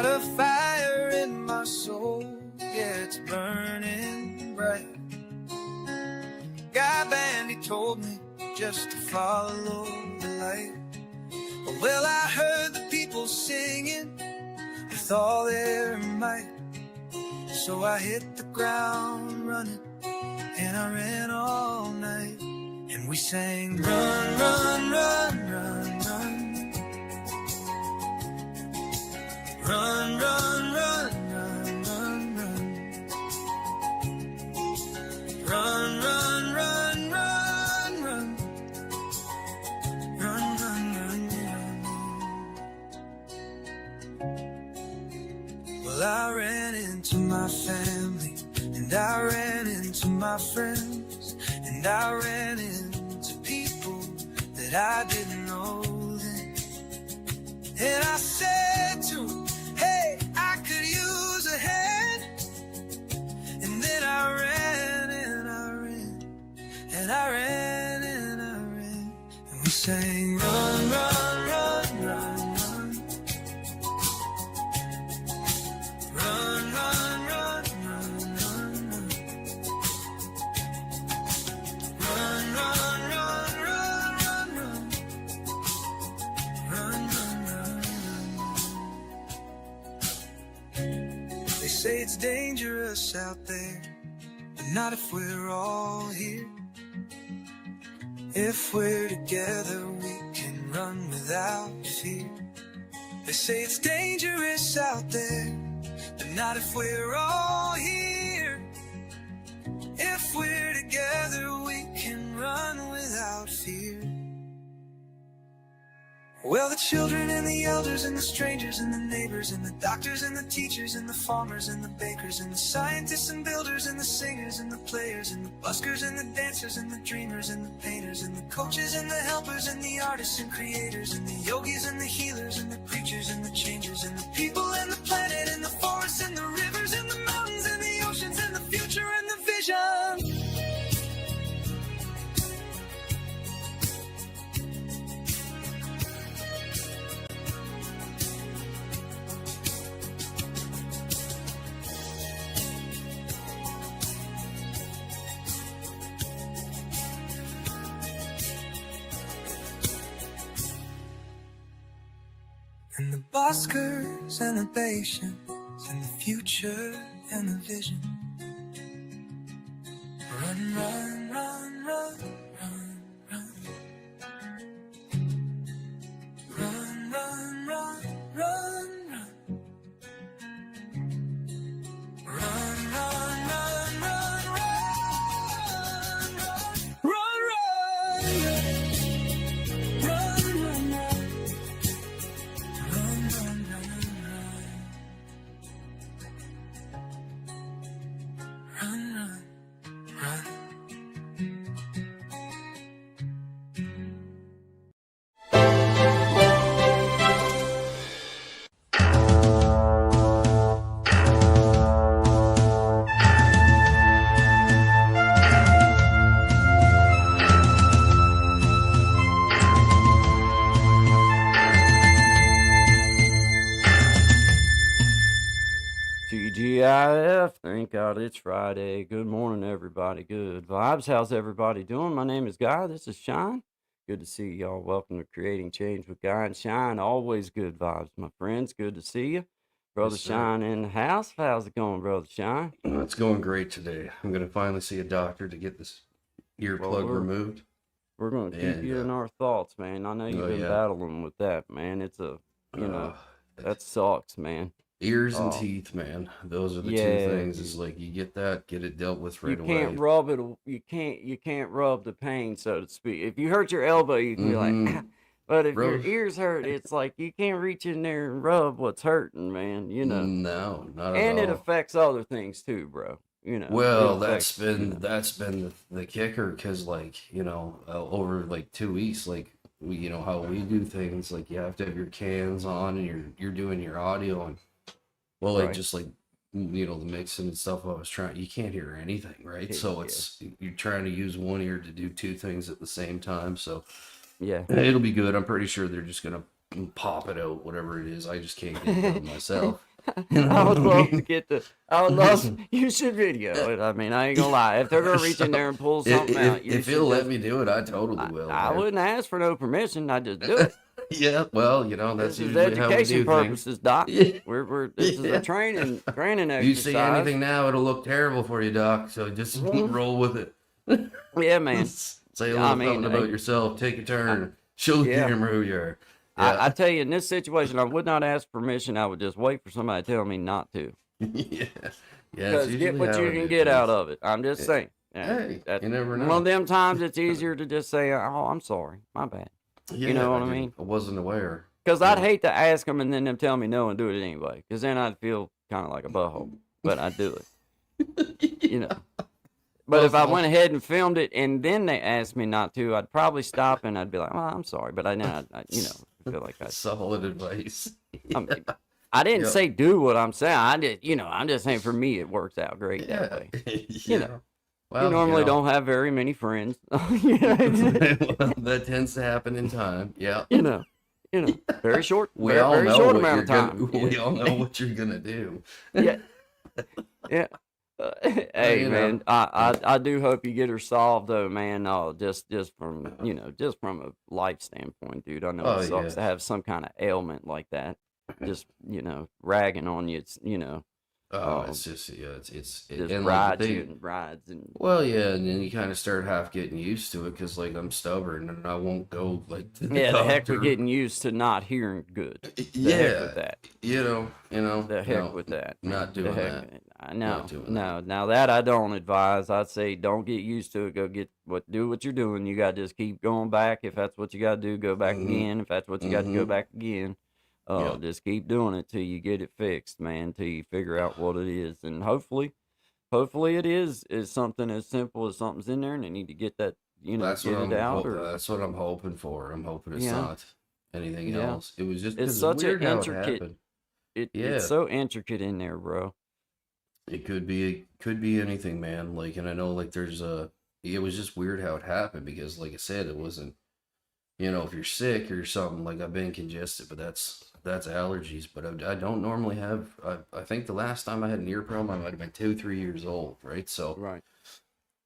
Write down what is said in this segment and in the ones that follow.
got a fire in my soul, yeah, it's burning bright. Guy Bandy told me just to follow the light. Well, I heard the people singing with all their might. So I hit the ground running, and I ran all night. And we sang, run, run, run, run, run. Run, run, run, run, run, run. Run, run, run, run, run. Run, run, run, run. Well, I ran into my family, and I ran into my friends, and I ran into people that I didn't know then. And I said to them, hey, I could use a hand. And then I ran and I ran, and I ran and I ran. And we sang, run, run, run, run, run. Run, run, run, run, run, run. Run, run, run, run, run, run. Run, run, run, run. They say it's dangerous out there, but not if we're all here. If we're together, we can run without fear. They say it's dangerous out there, but not if we're all here. If we're together, we can run without fear. Well, the children and the elders and the strangers and the neighbors and the doctors and the teachers and the farmers and the bakers and the scientists and builders and the singers and the players and the buskers and the dancers and the dreamers and the painters and the coaches and the helpers and the artists and creators and the yogis and the healers and the preachers and the changers and the people and the planet and the forests and the rivers and the mountains and the oceans and the future and the vision. And the buskers and the patience and the future and the vision. Run, run, run, run, run, run. Run, run, run, run, run. Run, run, run, run, run, run. Run, TGIF, thank God it's Friday. Good morning, everybody. Good vibes. How's everybody doing? My name is Guy. This is Shine. Good to see y'all. Welcome to Creating Change with Guy and Shine. Always good vibes, my friends. Good to see you. Brother Yes, sir. Shine in the house. How's it going, Brother Shine? It's going great today. I'm going to finally see a doctor to get this earplug removed. We're going to keep you in our thoughts, man. I know you've been battling with that, man. It's a, that sucks, man. Ears and teeth, man. Those are the two things. It's like you get that, get it dealt with right away. You can't rub it. You can't rub the pain, so to speak. If you hurt your elbow, you can be like, ah. But if your ears hurt, it's like you can't reach in there and rub what's hurting, man. You know. No, not at all. And it affects other things too, bro. You know. Well, that's been the kicker, because over like 2 weeks, like we, how we do things, like you have to have your cans on and you're doing your audio and. Well, like just like the mixing and stuff I was trying, you can't hear anything, right? So it's you're trying to use one ear to do two things at the same time. So it'll be good. I'm pretty sure they're just gonna pop it out, whatever it is. I just can't get it done myself. You know I would what I love to mean? get the. I would love. You should video it. I mean, I ain't gonna lie. If they're gonna reach in there and pull something out, you If should he'll let just. me do it, I totally will, I man. wouldn't ask for no permission. I just do it. Yeah, well, that's This is usually how we education do things. purposes, Doc. Yeah, We're this is a yeah. training If you see exercise. anything now, it'll look terrible for you, Doc. So just roll with it. Yeah, man. Say a I little mean, something about yourself. Take a turn. Show the yeah. camera who you are. I Yeah. tell you, in this situation, I would not ask permission. I would just wait for somebody to tell me not to. Yeah. Yeah. Because get what you can get out of it. I'm just saying. Hey, you never One know. of them times it's easier to just say, "Oh, I'm sorry, my bad." Yeah, You know what I didn't- mean? I wasn't aware. Because I'd Yeah. hate to ask them and then them tell me no and do it anyway. Because then I'd feel kind of like a butthole. But I'd do it. You know. But if I went ahead and filmed it and then they asked me not to, I'd probably stop and I'd be like, "Well, I'm sorry," but I feel like I. Solid advice. I mean, I didn't Yeah. say do what I'm saying. I'm just saying for me it works out great that way. Yeah. know, Well, you normally know, don't have very many friends. You know, well, that tends to happen in time. Yeah. you know, very short, We very, all very know short what amount you're of time. gonna, we all know what you're gonna do. Yeah, yeah. Hey you know. man, I do hope you get her solved though, man. Just from just from a life standpoint, dude. I know Oh, it sucks yeah. to have some kind of ailment like that. Just ragging on you. It's Oh, it's just it's just and like the rides thing. you and rides and Well, yeah, and then you kind of start half getting used to it because like I'm stubborn and I won't go like to the yeah. The heck with doctor. getting used to not hearing good. The heck Yeah, with that. you know, The heck no, with that. not The doing heck. that. No, Not doing no. Now that I don't advise. I'd say don't get used to it. Do what you're doing. You got to just keep going back. If that's what you got to do, go back Mhm. again. If that's what you got to go Mhm. back again. Yep. Just keep doing it till you get it fixed, man. Till you figure out what it is, and hopefully it is something as simple as something's in there, and they need to get that, That's get what it out. Or that's what I'm hoping for. I'm hoping it's Yeah. not anything Yeah. else. It was just It's because it's such an weird how it intricate. happened. It's Yeah. so intricate in there, bro. It could be anything, man. Like, and I know like it was just weird how it happened because like I said, it wasn't, if you're sick or something, like I've been congested, but that's allergies. But I don't normally have, I think the last time I had an ear problem, I might have been 2-3 years old, right? So Right.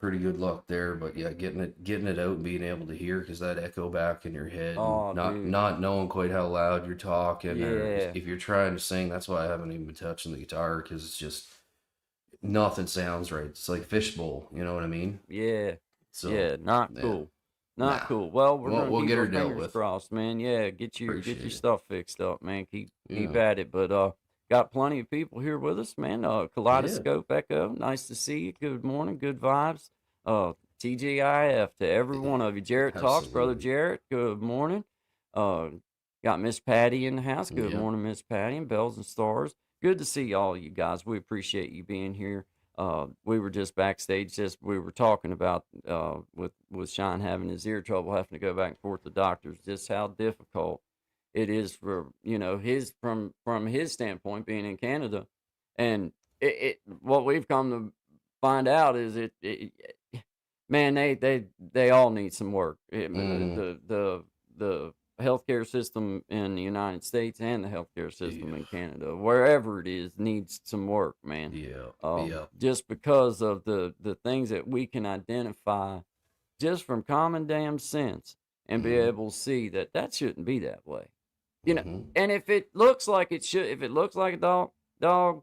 pretty good luck there. But yeah, getting it out and being able to hear, because that echo back in your head, Oh, and not dude. not knowing quite how loud you're talking, or Yeah. if you're trying to sing. That's why I haven't even been touching the guitar, because it's just nothing sounds right. It's like fishbowl, you know what I mean? Yeah. So Yeah, not yeah. cool. Not Nah. cool. Well, we're gonna We'll keep get our her dealt fingers with. crossed, man. Yeah, get your Appreciate it. stuff fixed up, man. Keep Yeah. at it. But got plenty of people here with us, man. Kaleidoscope Echo, nice to see you. Good morning, good vibes. TGIF to every one of you. Jarrett Talks, brother Absolutely. Jarrett. Good morning. Got Miss Patty in the house. Good Yeah. morning, Miss Patty, and Bells and Stars. Good to see all you guys. We appreciate you being here. We were just backstage. We were talking about with Sean having his ear trouble, having to go back and forth to doctors. Just how difficult it is for his from his standpoint being in Canada, and what we've come to find out is man, they all need some work. The healthcare system in the United States and the healthcare system Yeah. in Canada, wherever it is, needs some work, man. Yeah. Yeah. Just because of the things that we can identify just from common damn sense and be Mhm. able to see that shouldn't be that way. Mhm. And if it looks like it should, if it looks like a dog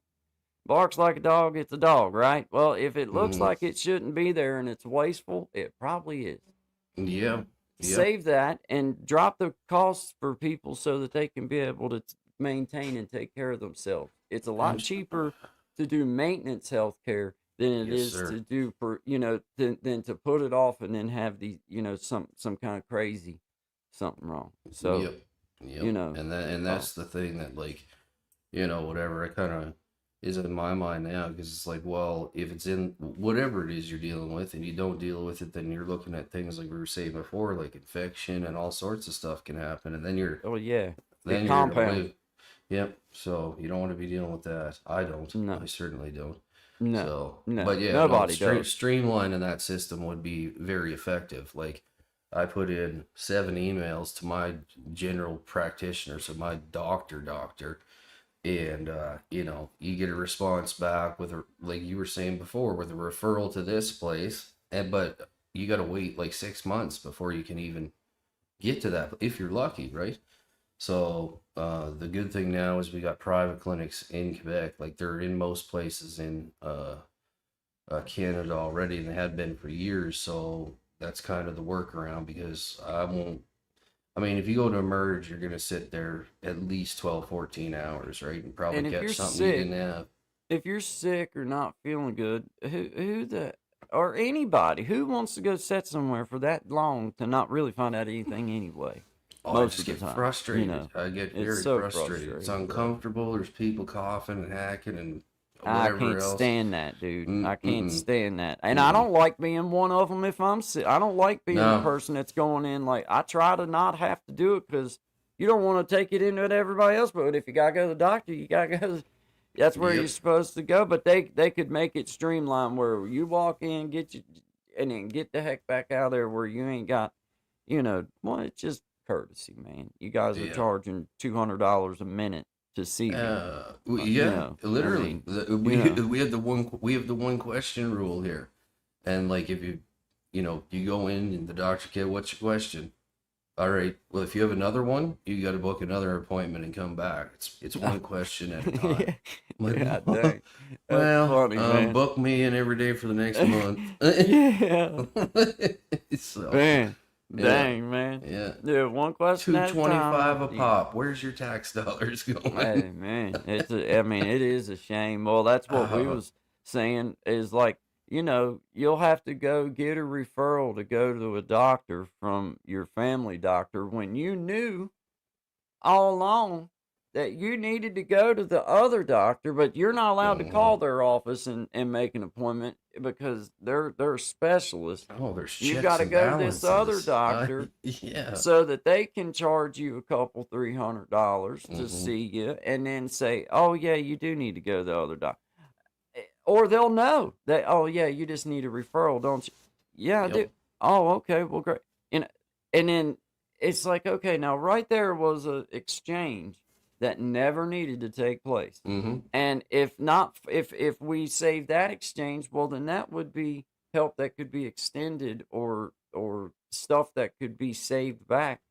barks like a dog, it's a dog, right? Well, if it looks Mhm. like it shouldn't be there and it's wasteful, it probably is. Yeah. Yeah. Save that and drop the costs for people so that they can be able to maintain and take care of themselves. It's a lot Abs- cheaper to do maintenance health care than it Yes, is sir. to do for than to put it off and then have the some kind of crazy something wrong. So Yep. Yep. uh, that's the thing that, like, whatever I kind of is in my mind now, because it's like, well, if it's in whatever it is you're dealing with and you don't deal with it, then you're looking at things like we were saying before, like infection and all sorts of stuff can happen, and then you're oh yeah, then the you're gonna compound. live. Yep. So you don't want to be dealing with that. I don't. No. I certainly don't. No, So, no, but yeah, nobody does. streamlining that system would be very effective. Like, I put in 7 emails to my general practitioner, so my doctor, and you know, you get a response back with a, like you were saying before, with a referral to this place, and but you got to wait like 6 months before you can even get to that if you're lucky, right? So the good thing now is we got private clinics in Quebec, like they're in most places in Canada already, and they had been for years. So that's kind of the workaround, because I won't. I mean, if you go to Emerge, you're gonna sit there at least 12, 14 hours, right? And probably And if you're catch something you sick, didn't have. if you're sick or not feeling good, who the or anybody who wants to go sit somewhere for that long to not really find out anything anyway? Oh, I Most just of the get time, frustrated. I get it's very so frustrated. It's frustrating, bro. uncomfortable. There's people coughing and hacking and I whatever can't else. stand that, dude. I can't Mm-mm. stand that. And I Mm-mm. don't like being one of them if I'm sick. I don't like being the No. person that's going in. Like, I try to not have to do it because you don't want to take it into it everybody else. But if you got to go to the doctor, you got to go. That's where you're Yep. supposed to go. But they could make it streamlined where you walk in, get you, and then get the heck back out of there where you ain't got, well, it's just courtesy, man. You guys are Yeah. charging $200 a minute to see me. Yeah, I literally. mean, We you know. we have the one question rule here, and like if you know, you go in and the doctor, okay, what's your question? All right, well, if you have another one, you got to book another appointment and come back. It's one question at a time. I'm Yeah, like, dang. That's well, funny, man. book me in every day for the next month. Yeah. So, Man. yeah, Dang, man. yeah. Yeah, one question at a time. 225 a pop. Where's your tax dollars going? Hey, man. I mean, it is a shame. Well, that's what we Uh, was saying is like, you'll have to go get a referral to go to a doctor from your family doctor when you knew all along that you needed to go to the other doctor, but you're not allowed to call mhm. their office and make an appointment because they're specialists. Oh, there's You checks got to and go to this other balances. doctor Yeah. so that they can charge you a couple $300 to Hmm. see you, and then say, "Oh yeah, you do need to go to the other doctor," or they'll know that, "Oh yeah, you just need a referral, don't you?" Yeah, I do. Yep. Oh, okay, well, great. And and then it's like, okay, now right there was a exchange that never needed to take place. Hmm. And if not, if we save that exchange, well, then that would be help that could be extended, or stuff that could be saved back.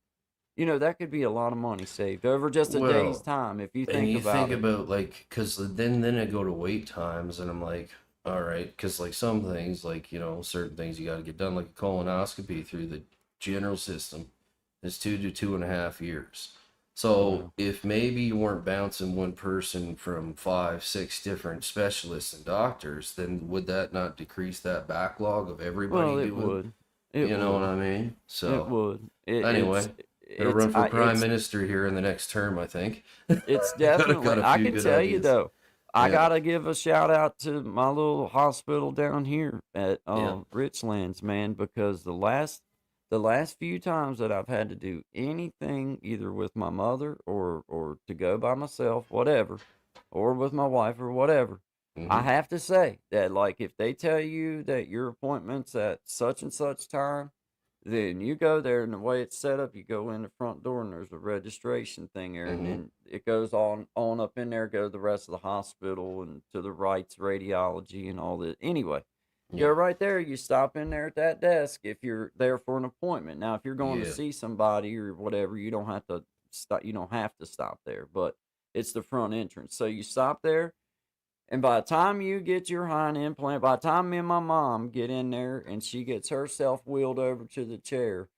That could be a lot of money saved over just a day's Well, time if you and think you think about it. about like, cause then I go to wait times, and I'm like, all right, cause like some things, like you know, certain things you got to get done, like a colonoscopy through the general system, is 2 to 2.5 years. So Wow. if maybe you weren't bouncing one person from 5, 6 different specialists and doctors, then would that not decrease that backlog of everybody Well, it doing? would. It You know what would. I mean? It So would. It, anyway, gonna it's run for I prime minister here in the next term, I think. it's Got definitely. a I few can good tell you ideas. though. I Yeah, gotta give a shout out to my little hospital down here at yeah. Richlands, man, because the last few times that I've had to do anything, either with my mother or to go by myself, whatever, or with my wife or whatever, I Hmm. have to say that, like, if they tell you that your appointment's at such and such time, then you go there, and the way it's set up, you go in the front door and there's a registration thing there, and Hmm. then it goes on up in there, go to the rest of the hospital, and to the right's radiology and all that. Anyway, you go Yeah, right there, you stop in there at that desk if you're there for an appointment. Now, if you're going to yeah, see somebody or whatever, you don't have to stop there, but it's the front entrance. So you stop there, and by the time you get your hind implant, by the time me and my mom get in there and she gets herself wheeled over to the chair,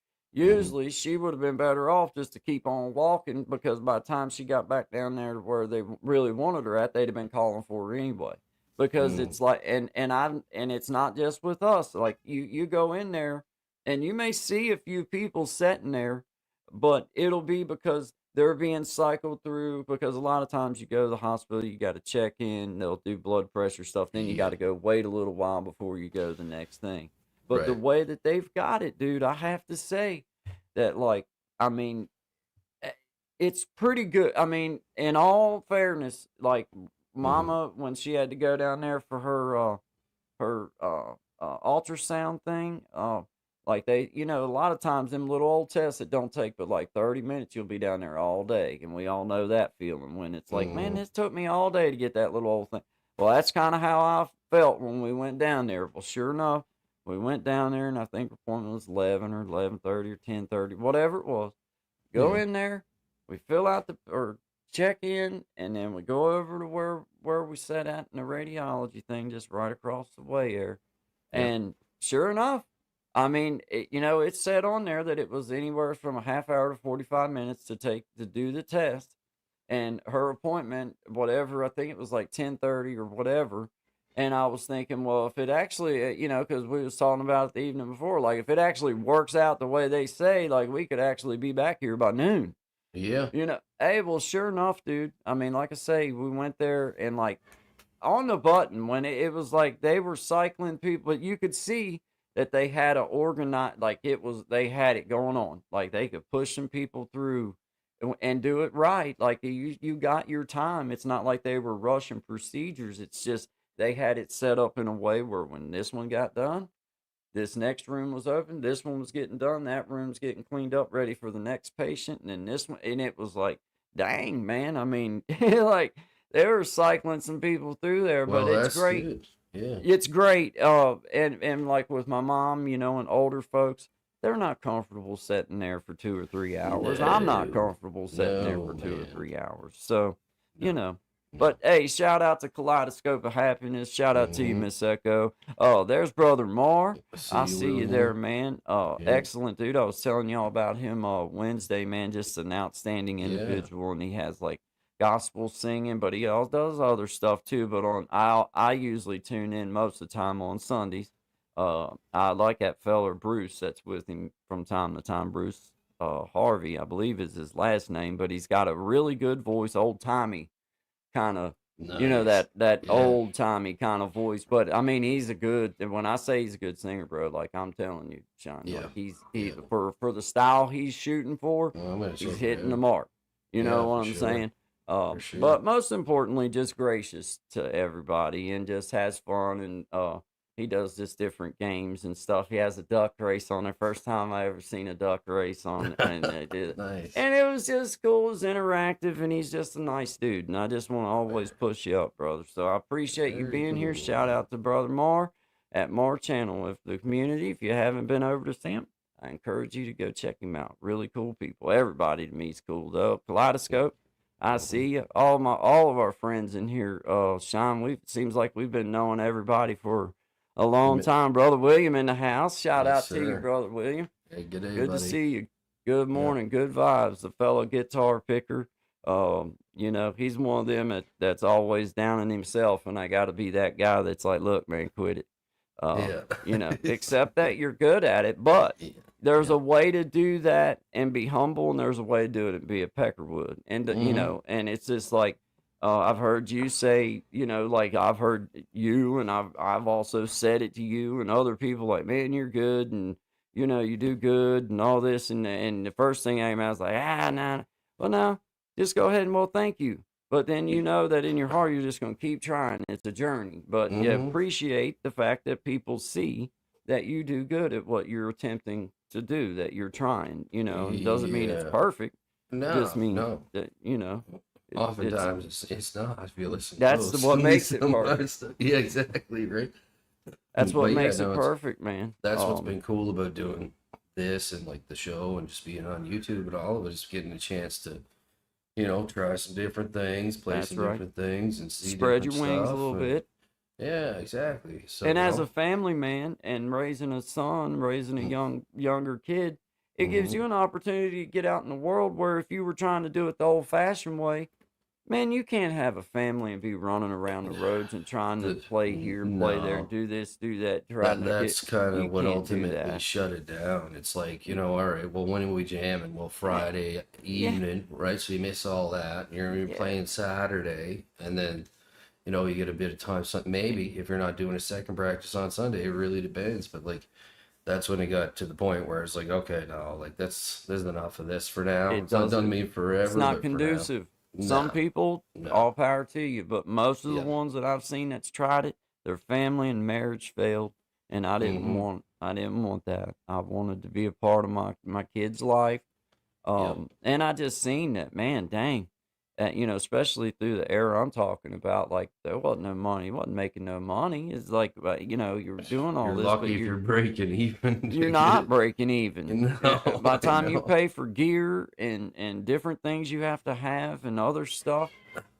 hmm, usually she would have been better off just to keep on walking, because by the time she got back down there to where they really wanted her at, they'd have been calling for her anyway. Because mm, it's like, and it's not just with us. Like, you go in there and you may see a few people sitting there, but it'll be because they're being cycled through, because a lot of times you go to the hospital, you got to check in, they'll do blood pressure stuff, then you got yeah, to go wait a little while before you go to the next thing. But the right. way that they've got it, dude, I have to say that, like, I mean, eh, it's pretty good. I mean, in all fairness, like, Hmm. mama, when she had to go down there for her ultrasound thing, Like they, a lot of times them little old tests that don't take but like 30 minutes, you'll be down there all day. And we all know that feeling when it's like, man, Mhm. this took me all day to get that little old thing. Well, that's kind of how I felt when we went down there. Well, sure enough, we went down there and I think appointment was 11 or 11:30 or 10:30, whatever it was. Go Yeah. in there, we fill out or check in, and then we go over to where we sat at in the radiology thing, just right across the way there. Yeah. And sure enough, I mean, it said on there that it was anywhere from a half hour to 45 minutes to do the test. And her appointment, whatever, I think it was like 10:30 or whatever. And I was thinking, well, if it actually, because we was talking about it the evening before, like if it actually works out the way they say, like we could actually be back here by noon. Yeah. Hey, well, sure enough, dude. I mean, like I say, we went there and like on the button when it was like they were cycling people, but you could see that they had a organized, like they had it going on, like they could push some people through and do it right. Like you got your time. It's not like they were rushing procedures. It's just they had it set up in a way where when this one got done, this next room was open, this one was getting done, that room's getting cleaned up, ready for the next patient, and then this one, and it was like, dang, man. I mean, like they were cycling some people through there, but Well, it's that's great. good. Yeah. It's great. And like with my mom, and older folks, they're not comfortable sitting there for 2 or 3 hours. I'm not No. comfortable sitting there for No, 2 or 3 hours. So, you no. know. No. But hey, shout out to Kaleidoscope of Happiness. Shout out to you, Mhm. Miss Echo. Oh, there's Brother Mar. See I you, see you Wilmore. there, man. Yeah. Excellent dude. I was telling y'all about him Wednesday, man. Just an outstanding Yeah. individual, and he has like gospel singing, but he also does other stuff too. But I usually tune in most of the time on Sundays. I like that feller Bruce that's with him from time to time. Bruce Harvey, I believe is his last name, but he's got a really good voice, old timey kind of, Nice. that Yeah. old timey kind of voice. But I mean, he's a good. And when I say he's a good singer, bro, like I'm telling you, Sean, Yeah. like he Yeah. for the style he's shooting for, Well, I'm gonna he's check it hitting the out. mark. You know Yeah, what for I'm sure. saying? For sure. But most importantly, just gracious to everybody and just has fun and he does just different games and stuff. He has a duck race on there. First time I ever seen a duck race on, and they did it. Nice. And it was just cool. It was interactive, and he's just a nice dude. And I just want to always push you up, brother. So I appreciate you Very being here. cool, Shout man. out to Brother Mar at Mar Channel with the community. If you haven't been over to see him, I encourage you to go check him out. Really cool people. Everybody to me is cool though. Kaleidoscope. I Mhm. see you. All of our friends in here, Sean. Seems like we've been knowing everybody for a long Mi- time. Brother William in the house. Shout Yes, out to you, sir. Brother William. Hey, good day, Good to buddy. see you. Good Yeah. morning. Good vibes. The fellow guitar picker. He's one of them that's always down in himself, and I got to be that guy that's like, look, man, quit it. Accept that you're good at it, but Yeah. there's Yeah. a way to do that and be humble, and there's a way to do it and be a peckerwood. And Mhm. and it's just like I've heard you say, like I've heard you, and I've also said it to you and other people, like, man, you're good, and you do good, and all this, and the first thing I was like, nah. Well, no, just go ahead and well, thank you. But then you know that in your heart you're just gonna keep trying. It's a journey, but you Mhm. appreciate the fact that people see that you do good at what you're attempting to do, that you're trying. It doesn't mean it's Yeah. perfect. It just No, means no. that it's Oftentimes it's not if you listen that's close. what makes it Sometimes perfect. yeah, exactly, right. That's what But yeah, makes it no, perfect, man. that's what's been cool about doing this and like the show and just being on YouTube and all of it, just getting a chance to, try some different things, play That's some right. different things and see Spread different your wings a stuff. little And bit. yeah, exactly. So, And as a family man and raising a son, raising a younger kid, it gives mhm. you an opportunity to get out in the world where if you were trying to do it the old fashioned way, man, you can't have a family and be running around the roads and trying to play here, play there, and No. do this, do that, trying to get. That's kind You of what can't do ultimately that. shut it down. It's like, all right, well, when are we jamming? Well, Friday Yeah, evening, right? So you miss all that. You're yeah, playing Saturday, and then, you get a bit of time. Maybe if you're not doing a second practice on Sunday, it really depends. But like, that's when it got to the point where it's like, okay, no, like there's enough of this for now. it It's not done doesn't. me It's forever, not but for now, conducive. Some no, people, no, all power to you, but most of the yeah, ones that I've seen that's tried it, their family and marriage failed. and I didn't Mm-hmm. want that. I wanted to be a part of my kid's life. Yep. And I just seen that, man, dang, you know, especially through the era I'm talking about, like there wasn't no money, he wasn't making no money. It's like, you know, you're doing all You're this, but lucky if you're breaking even you're to get not it. breaking even. No, By the I time you know. pay for gear and different things you have to have and other stuff,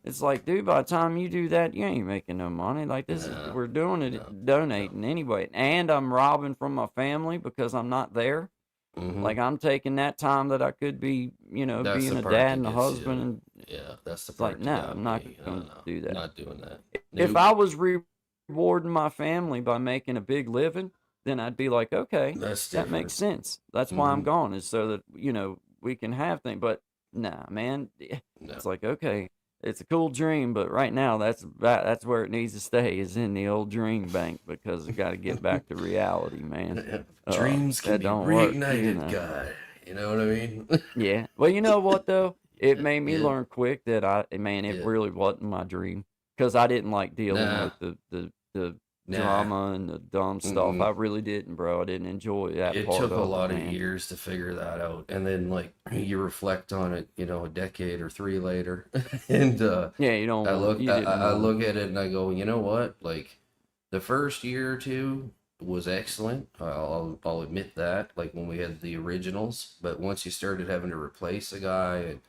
it's like, dude, by the time you do that, you ain't making no money. Like this is No, we're doing no, it no. donating anyway. And I'm robbing from my family because I'm not there. Mm-hmm. Like I'm taking that time that I could be, you know, That's the being a part dad that and a gets you. husband, and Yeah, that's the it's like, part that no, got I'm not me. going to do that. Not doing that. If Nope. I was rewarding my family by making a big living, then I'd be like, okay, That's that makes different. sense. That's why I'm Mm-hmm. gone, is so that, you know, we can have things. But nah, man, No. it's like, okay, it's a cool dream, but right now that's where it needs to stay, is in the old dream bank, because I got to get back to reality, man. Dreams can That be don't work, reignited, guy. You know what I mean? yeah. Well, you know what though? It Yeah, made me yeah, learn quick that man, it yeah. really wasn't my dream, because I didn't like dealing Nah, with the nah. drama and the dumb stuff. Mm-mm. I really didn't, bro. I didn't enjoy that It part took a of it, lot of man. years to figure that out, and then like you reflect on it, you know, a decade or three later, and Yeah, you didn't I want look at it and I go, you know what? Like the first year or two was excellent. I'll admit that. Like when we had the originals, but once you started having to replace a guy and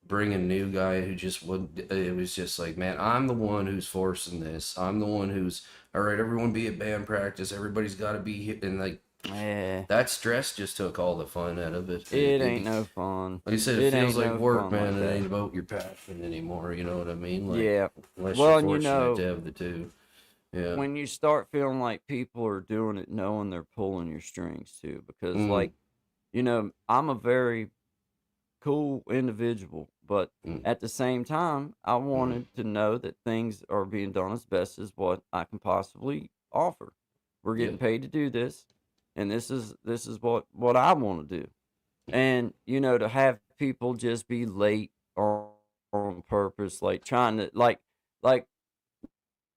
bring a new guy who just would, it was just like, man, I'm the one who's forcing this. I'm the one who's, all right, everyone be at band practice. Everybody's got to be here, and like to. Eh, that stress just took all the fun out of it. it ain't no fun. Like I said, it It feels ain't like no work, fun man. like It that. ain't about your passion anymore. You know what I mean? Like, Yeah. unless you're Well, and you fortunate to know, have the two. Yeah. when you start feeling like people are doing it, knowing they're pulling your strings too, because Mm, like, you know, I'm a very cool individual, but mm, at the same time, I mm. wanted to know that things are being done as best as what I can possibly offer. We're getting Yep. paid to do this, and this is what I want to do. And you know, to have people just be late on purpose, like trying to like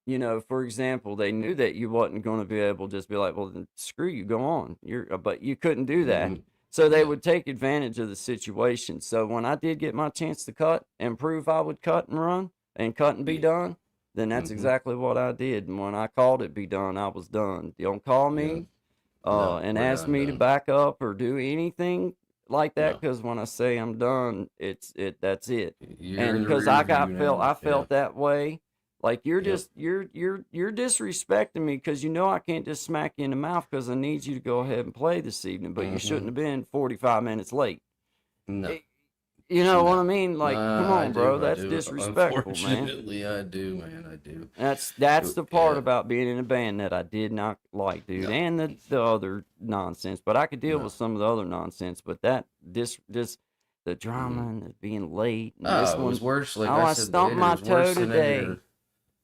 you know, for example, they knew that you wasn't going to be able to just be like, well, then screw you, go on. But you couldn't do that. Mm-hmm. So they Yep. would take advantage of the situation. So when I did get my chance to cut and prove I would cut and run and cut and be Yeah. done, then that's Mm-hmm. exactly what I did. And when I called it be done, I was done. You don't call Yeah. me No, and we're ask not me to done. back up or do anything like that, No. because when I say I'm done, that's it. You're And in the because rear view now. I Yeah. felt that way, like Yep. you're disrespecting me, because you know I can't just smack you in the mouth because I need you to go ahead and play this evening, but you shouldn't Mm-hmm. have been 45 minutes late. No. Eh, You know what No. I mean? Like, come Nah, I on, bro, do. I that's do. disrespectful, man. Unfortunately, I do, man. I do. That's the part Yeah. about being in a band that I did not like, dude, No. and the other nonsense. But I could deal No. with some of the other nonsense. But that this the drama Mm-hmm. and the being late and this Oh, it was one, worse. Like oh, I I said stumped later, it my was worse toe than any. today.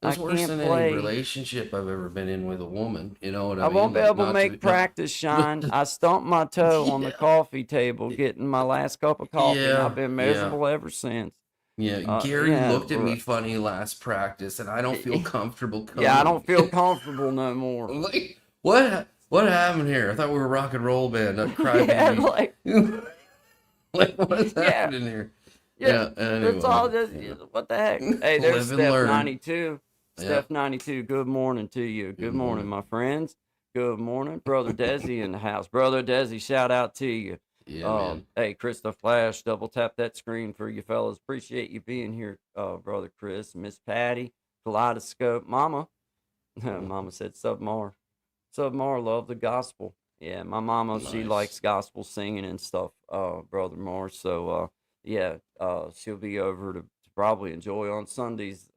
It I was worse can't than any play. relationship I've ever been in with a woman. You know what I I won't mean? be Like able to not to make not. practice shine. I stumped my toe on the Yeah. coffee table getting my last cup of coffee, and I've Yeah. been Yeah. miserable ever since. Yeah. Gary Yeah, looked at me funny last practice, and I don't feel comfortable yeah, I don't coming. feel comfortable no more. I'm like, what happened here? I thought we were a rock and roll band, not Yeah, crybaby. like, Like what's yeah. happening here? Yeah, Yeah. that's Anyway. all. Just Yeah. what the heck? Hey, there's Live and Steph learn. 92. Yeah. Steph 92. Good morning to you. Good Good morning, morning. my friends. Good morning, brother Desi in the house. Brother Desi, shout out to you. Yeah, man. Hey, Chris the Flash, double tap that screen for you fellas. Appreciate you being here, brother Chris, Miss Patty, Kaleidoscope, Mama. Mama said Submar. Submar love the gospel. Yeah, my mama, she Nice. likes gospel singing and stuff, brother Mar. So yeah, she'll be over to probably enjoy on Sundays.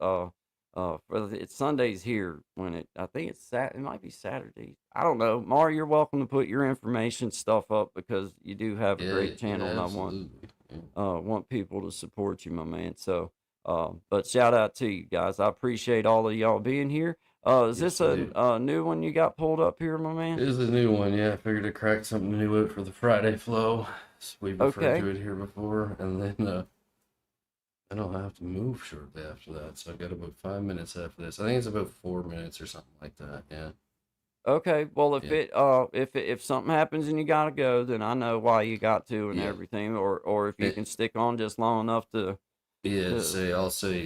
It's Sundays here when I think it might be Saturdays. I don't know. Mar, you're welcome to put your information stuff up, because you do have a Yeah, great yeah, channel, and I absolutely. Yeah. want people to support you, my man. So, but shout out to you guys. I appreciate all of y'all being here. Is Yes, this we do. a new one you got pulled up here, my man? This is a new one, yeah. I figured I'd crack something new out for the Friday flow. So we've referred Okay. to it here before, and then I'll have to move shortly after that. So I've got about 5 minutes after this. I think it's about 4 minutes or something like that. Yeah. Okay, well, Yeah. if something happens and you gotta go, then I know why you got to and Yeah. everything, or if you It, can stick on just long enough yeah. to I'll say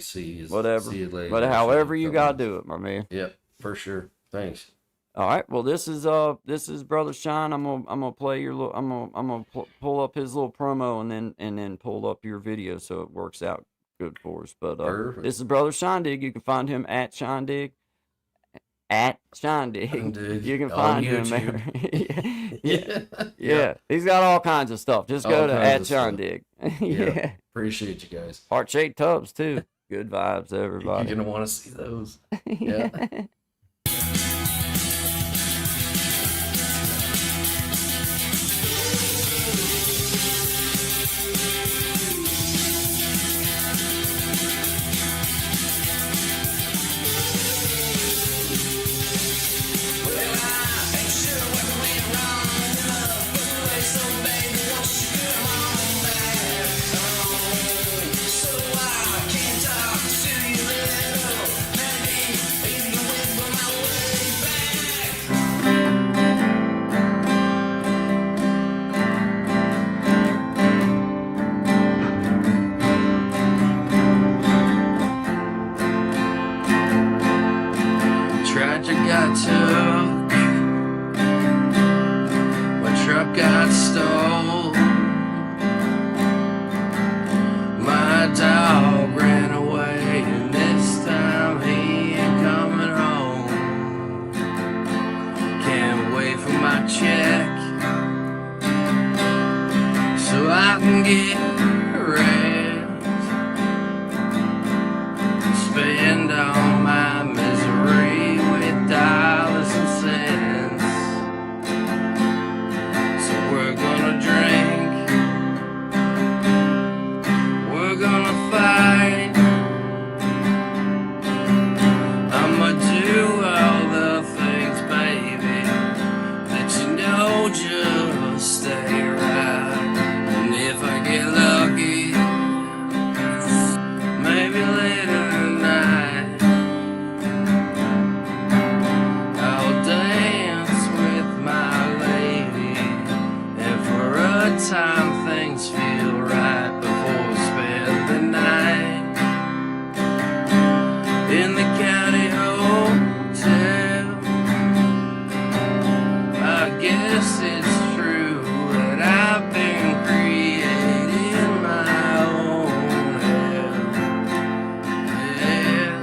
whatever. see you But later if however something you gotta comes. do it, my man. Yep, for sure. Thanks. All right. Well, this is Brother Shine. I'm gonna play your little. I'm gonna pull up his little promo and then pull up your video so it works out good for us. But Perfect. this is Brother Shine Dig. You can find him at Shine Dig. At Shine Dig. Dig You can on find him YouTube. there. Yeah. Yeah. Yeah. He's got all kinds of stuff. Just go All to kinds at of Shine stuff. Dig. Yeah. Yeah. Appreciate you guys. Heart shaped tubs too. Good vibes, You're everybody. gonna want to see those. Yeah. Tragic got took. My truck got stole. My dog ran away, and this time he ain't coming home. Can't wait for my check so I can get rest. Spend all my misery with dollars and cents. So we're gonna drink, we're gonna fight. I'ma do all the things, baby, that you know just stay right. And if I get lucky, maybe later tonight, I'll dance with my lady. And for a time things feel right before we spend the night in the county hotel. I guess it's true that I've been creating my own hell. Yeah.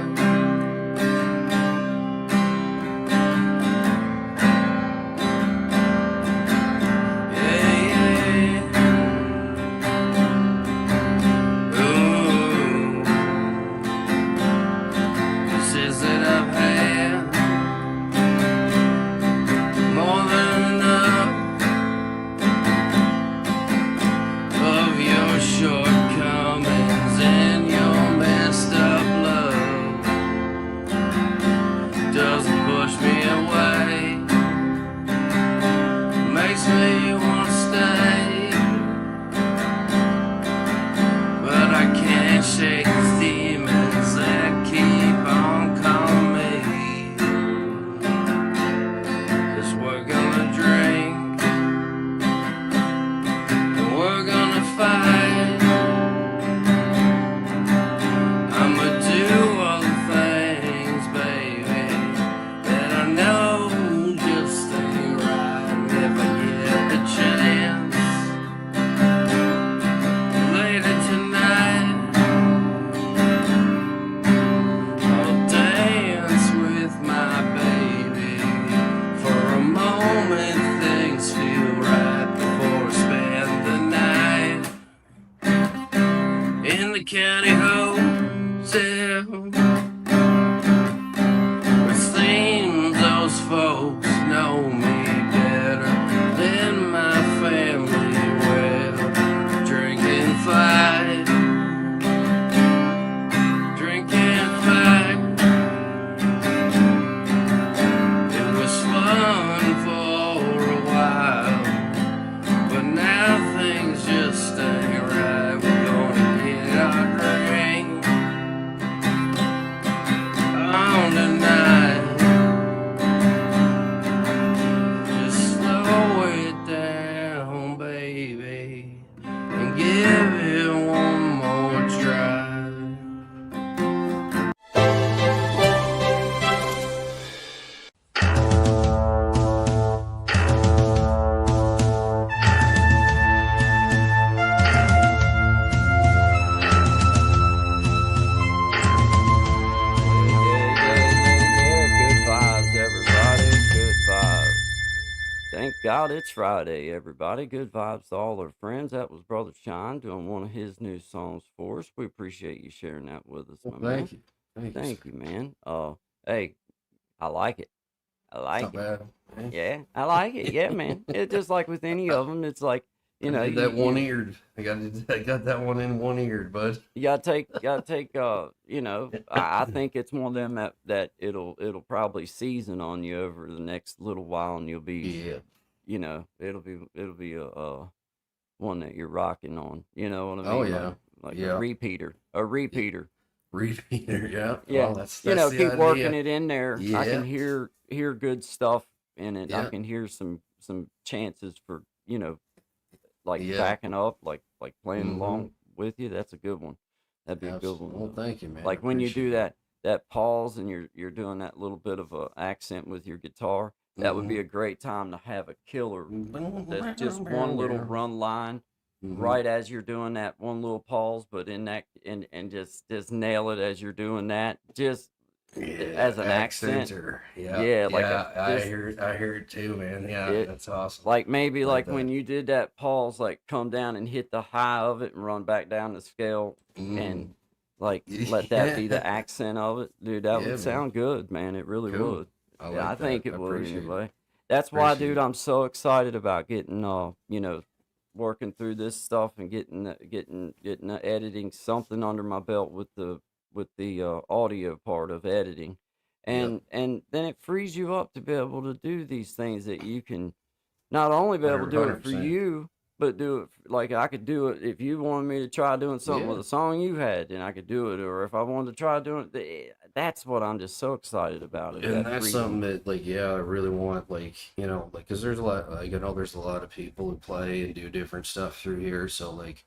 Says that I've had more than enough of your shortcomings and your messed up love. Doesn't push me away, makes me want to stay, but I can't shake the demons that keep on calling me. 'Cause we're gonna drink and we're gonna fight. I'ma do all the things, baby, that I know just ain't right. And if I get the chance later tonight, I'll dance with my baby. For a moment things feel right before we spend the night in the county hotel. It seems those folks know me better than my family well. Drink and fight, drink and fight. It was fun for a while, but now things just ain't right. We're gonna get our drink out. It's Friday, everybody. Good vibes to all our friends. That was Brother Shine doing one of his new songs for us. We appreciate you sharing that with us, Well, my man. thank you. Thank you. Thank you, man. Hey, I like it. I It's like not it. bad. Yeah, I like it. Yeah, man. It's just like with any of them. It's like, you I know, did that one-eared. I got that one in one-eared, bud. you gotta take you know, I think it's one of them that it'll probably season on you over the next little while, and you'll be, Yeah. you know, it'll be a one that you're rocking on. You know what I mean? Oh yeah. Like Yeah. a repeater. Repeater. Yeah. Yeah. Well, that's You know, the keep idea. working it in there. I can Yeah. hear good stuff in it. I Yeah. can hear some chances for, you know, like Yeah. backing up, like playing Mhm. along with you. That's a good one. That'd be a good Absolutely. one. Well, thank you, man. I Like when you do appreciate that pause and you're doing that little bit of a accent with your guitar, it. that would be a great time to have a killer that's just one little run line Mhm. right as you're doing that one little pause, but in that and just nail it as you're doing that, just as an accent. Yeah. Yeah, like Yeah. a just I hear it too, man. Yeah. it That's awesome. like maybe Like like when that. you did that pause, like come down and hit the high of it and run back down the scale Mm. and like let that be the Yeah. accent of it, dude. That Yeah, would man. sound good, man. It really Cool. would. I Yeah, I like think that. it I would appreciate it. anyway. That's why, Appreciate dude, it. I'm so excited about getting you know, working through this stuff and getting editing something under my belt with the audio part of editing. Yep. And then it frees you up to be able to do these things that you can not only be able to do it for 100%. you, but do it like I could do it if you wanted me to try doing something with Yeah. a song you had, then I could do it. Or if I wanted to try doing that's what I'm just so excited about. Is And that that's freedom? something that, like, yeah, I really want, like, you know, like, because there's a lot, like, I know there's a lot of people who play and do different stuff through here. So, like,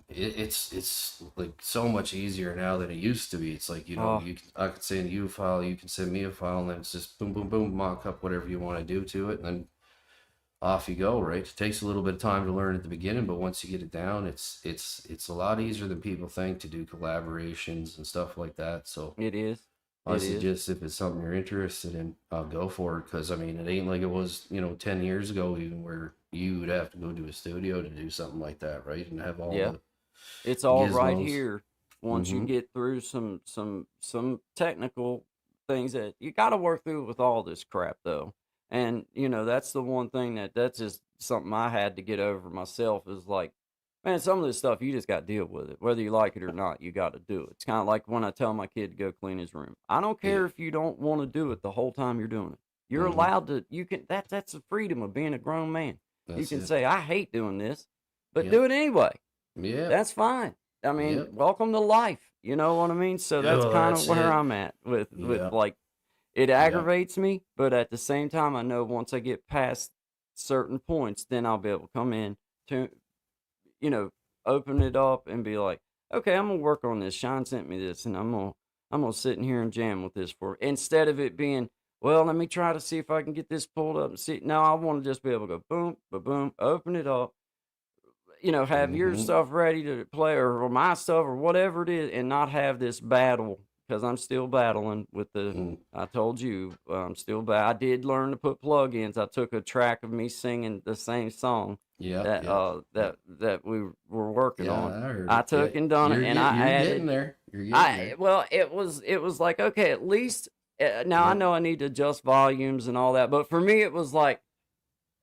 it's like so much easier now than it used to be. It's like, you know, Oh, I could send you a file, you can send me a file, and then it's just boom, boom, boom, mock up whatever you want to do to it, and then off you go, right? It takes a little bit of time to learn at the beginning, but once you get it down, it's a lot easier than people think to do collaborations and stuff like that. So it is. I It is. suggest if it's something you're interested in, go for it. Because I mean, it ain't like it was, you know, 10 years ago, even where you would have to go to a studio to do something like that, right? And have all Yeah. the It's all right gizmos. here. Once you Mm-hmm. get through some technical things that you got to work through with all this crap though. And you know, that's the one thing that's just something I had to get over myself is like, man, some of this stuff you just got to deal with it. Whether you like it or not, you got to do it. It's kind of like when I tell my kid to go clean his room. I don't Yeah. care if you don't want to do it the whole time you're doing it. You're Mm-hmm. allowed to, you can, that's the freedom of being a grown man. You That's can it. say, I hate doing this, but Yep. do it anyway. Yeah. That's fine. I mean, Yep. welcome to life. You know what I mean? So that's Oh, kind that's of where it. I'm at with Yeah. like it Yeah. aggravates me, but at the same time, I know once I get past certain points, then I'll be able to come in to, you know, open it up and be like, okay, I'm gonna work on this. Sean sent me this, and I'm gonna sit in here and jam with this for instead of it being, well, let me try to see if I can get this pulled up and see. No, I want to just be able to go boom, boom, open it up, you know, have your Mm-hmm. stuff ready to play or my stuff or whatever it is, and not have this battle because I'm still battling with the. Mm. I told you I'm still. I did learn to put plugins. I took a track of me singing the same song Yeah. that Yeah. that we were working Yeah. on. I heard I it. took Yeah. and done it, You're and I you're added. getting there. You're getting there. Well, it was like okay, at least now I Yeah. know I need to adjust volumes and all that, but for me it was like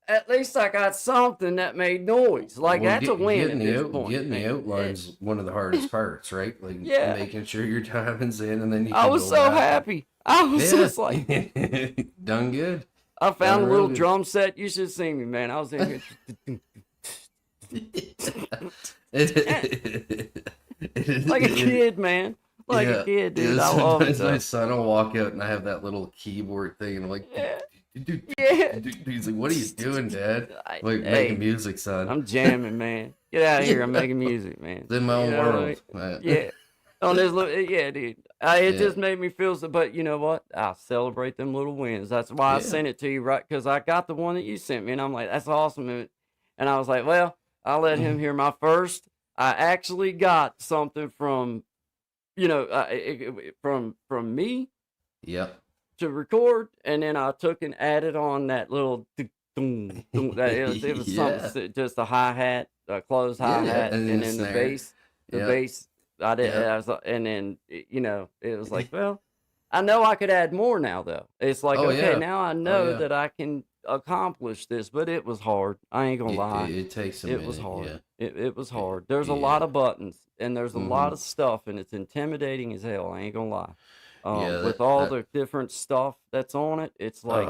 at least I got something that made noise. Like Well, that's a win getting at the this point. getting the outline's one of the hardest parts, right? Like Yeah. making sure your timing's in, and then you I can was go so back. happy. I was Yeah. just like, Done good. I found a Done little real good. drum set. You should see me, man. I was in here. Like a kid, man. Like a kid, dude. Yeah, I love it. sometimes my Though. son will walk out and I have that little keyboard thing, and I'm like, Yeah. dude, Yeah. he's like, what are you doing, Dad? I- Like hey, making music, son. I'm jamming, man. Get out of here. I'm Yeah. making music, man. It's in my own You know what I mean? world. Yeah. On this little, yeah, dude. It Yeah. just made me feel so. But you know what? I celebrate them little wins. That's why I Yeah. sent it to you, right? Because I got the one that you sent me, and I'm like, that's awesome. And I was like, well, I'll let him hear my first. I actually got something from, you know, from me Yep. to record, and then I took and added on that little doom, doom. That it was something Yeah. just a hi hat, a closed hi Yeah, hat, and then and the then the snare. bass, the Yep. bass. I did, Yep. I was, and then it was like, well, I know I could add more now though. It's like, Oh okay, yeah. now I Oh know yeah. that I can accomplish this, but it was hard. I ain't gonna It, lie. it, it takes a It was minute. hard. Yeah. It was It, hard. There's a lot yeah. of buttons and there's a lot Mm-hmm. of stuff and it's intimidating as hell. I ain't gonna lie. Yeah. With That all that the different stuff that's on it, it's like,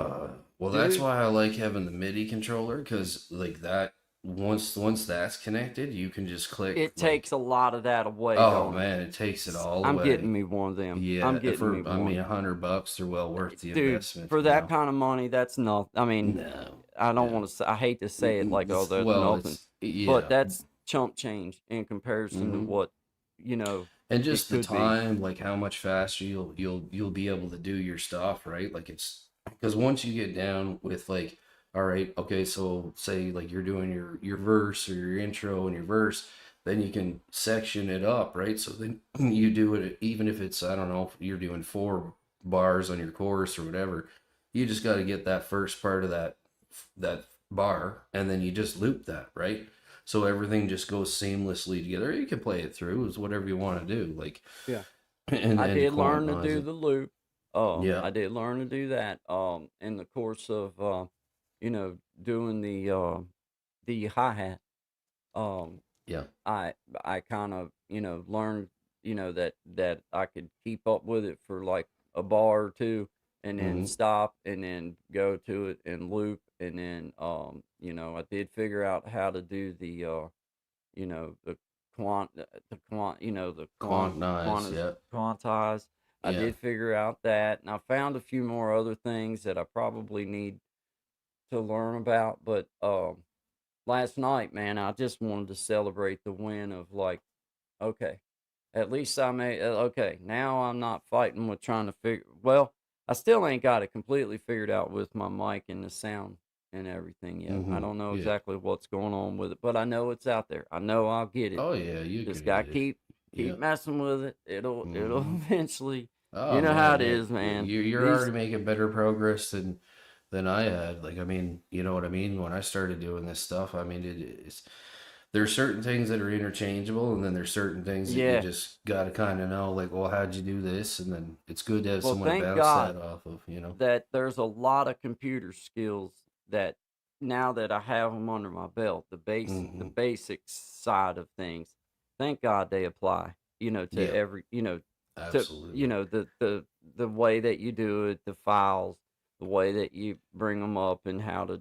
well, that's dude, why I like having the MIDI controller, because like that, once that's connected, you can just click it like, takes a lot of that away, oh don't it? man, it takes it all I'm getting away. me one of them. I'm Yeah, getting me for, I one. mean, $100, they're well worth the Dude, investment, for you that know. kind of money, that's not. I mean, No, I don't no. want to say. I hate to say it like, oh, there's Well, nothing, it's but yeah. that's chump change in comparison to Hmm. what you know And it just the could be. time, like how much faster you'll be able to do your stuff, right? Like it's because once you get down with like, all right, okay, so say like you're doing your verse or your intro and your verse, then you can section it up, right? So then you do it even if it's, I don't know, you're doing 4 bars on your chorus or whatever. You just got to get that first part of that bar, and then you just loop that, right? So everything just goes seamlessly together. You can play it through as whatever you want to do, like, Yeah, and I then did learn to quantize do it. the loop. Yeah, I did learn to do that. In the course of doing the hi hat. Um, yeah. I I kind of learned that I could keep up with it for like a bar or two and then Hmm. stop and then go to it and loop and then I did figure out how to do the quant the Quantize. Yeah, quantize. I yeah. did figure out that and I found a few more other things that I probably need to learn about, but last night, man, I just wanted to celebrate the win of like, okay, at least I made, okay, now I'm not fighting with trying to figure, well, I still ain't got it completely figured out with my mic and the sound and everything yet. I Hmm. don't know Yeah. exactly what's going on with it, but I know it's out there. I know I'll get it. Oh yeah, you Just could got get to it. keep Yeah. messing with it. It'll Hmm. eventually, you Oh know how man, it yeah. is, man. You're These, already making better progress than I had. Like, I mean, you know what I mean? When I started doing this stuff, I mean, it's there's certain things that are interchangeable, and then there's certain things that you yeah. just got to kind of know, like, well, how'd you do this? And then it's good to have Well, someone to thank bounce that God off of, you know? that there's a lot of computer skills that now that I have them under my belt, the Hmm. basics side of things, thank God they apply, to Yeah, every, to, absolutely. the way that you do it, the files, the way that you bring them up and how to,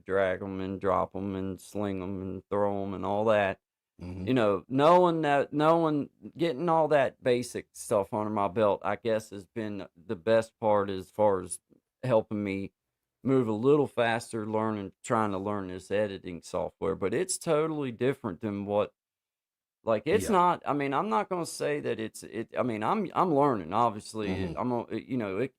drag them and drop them and sling them and throw them and all that. Hmm. Knowing, getting all that basic stuff under my belt, I guess has been the best part as far as helping me move a little faster, trying to learn this editing software. But it's totally different than what, like, it's Yeah. not. I mean, I'm not gonna say that it. I mean, I'm learning. Obviously, Hmm.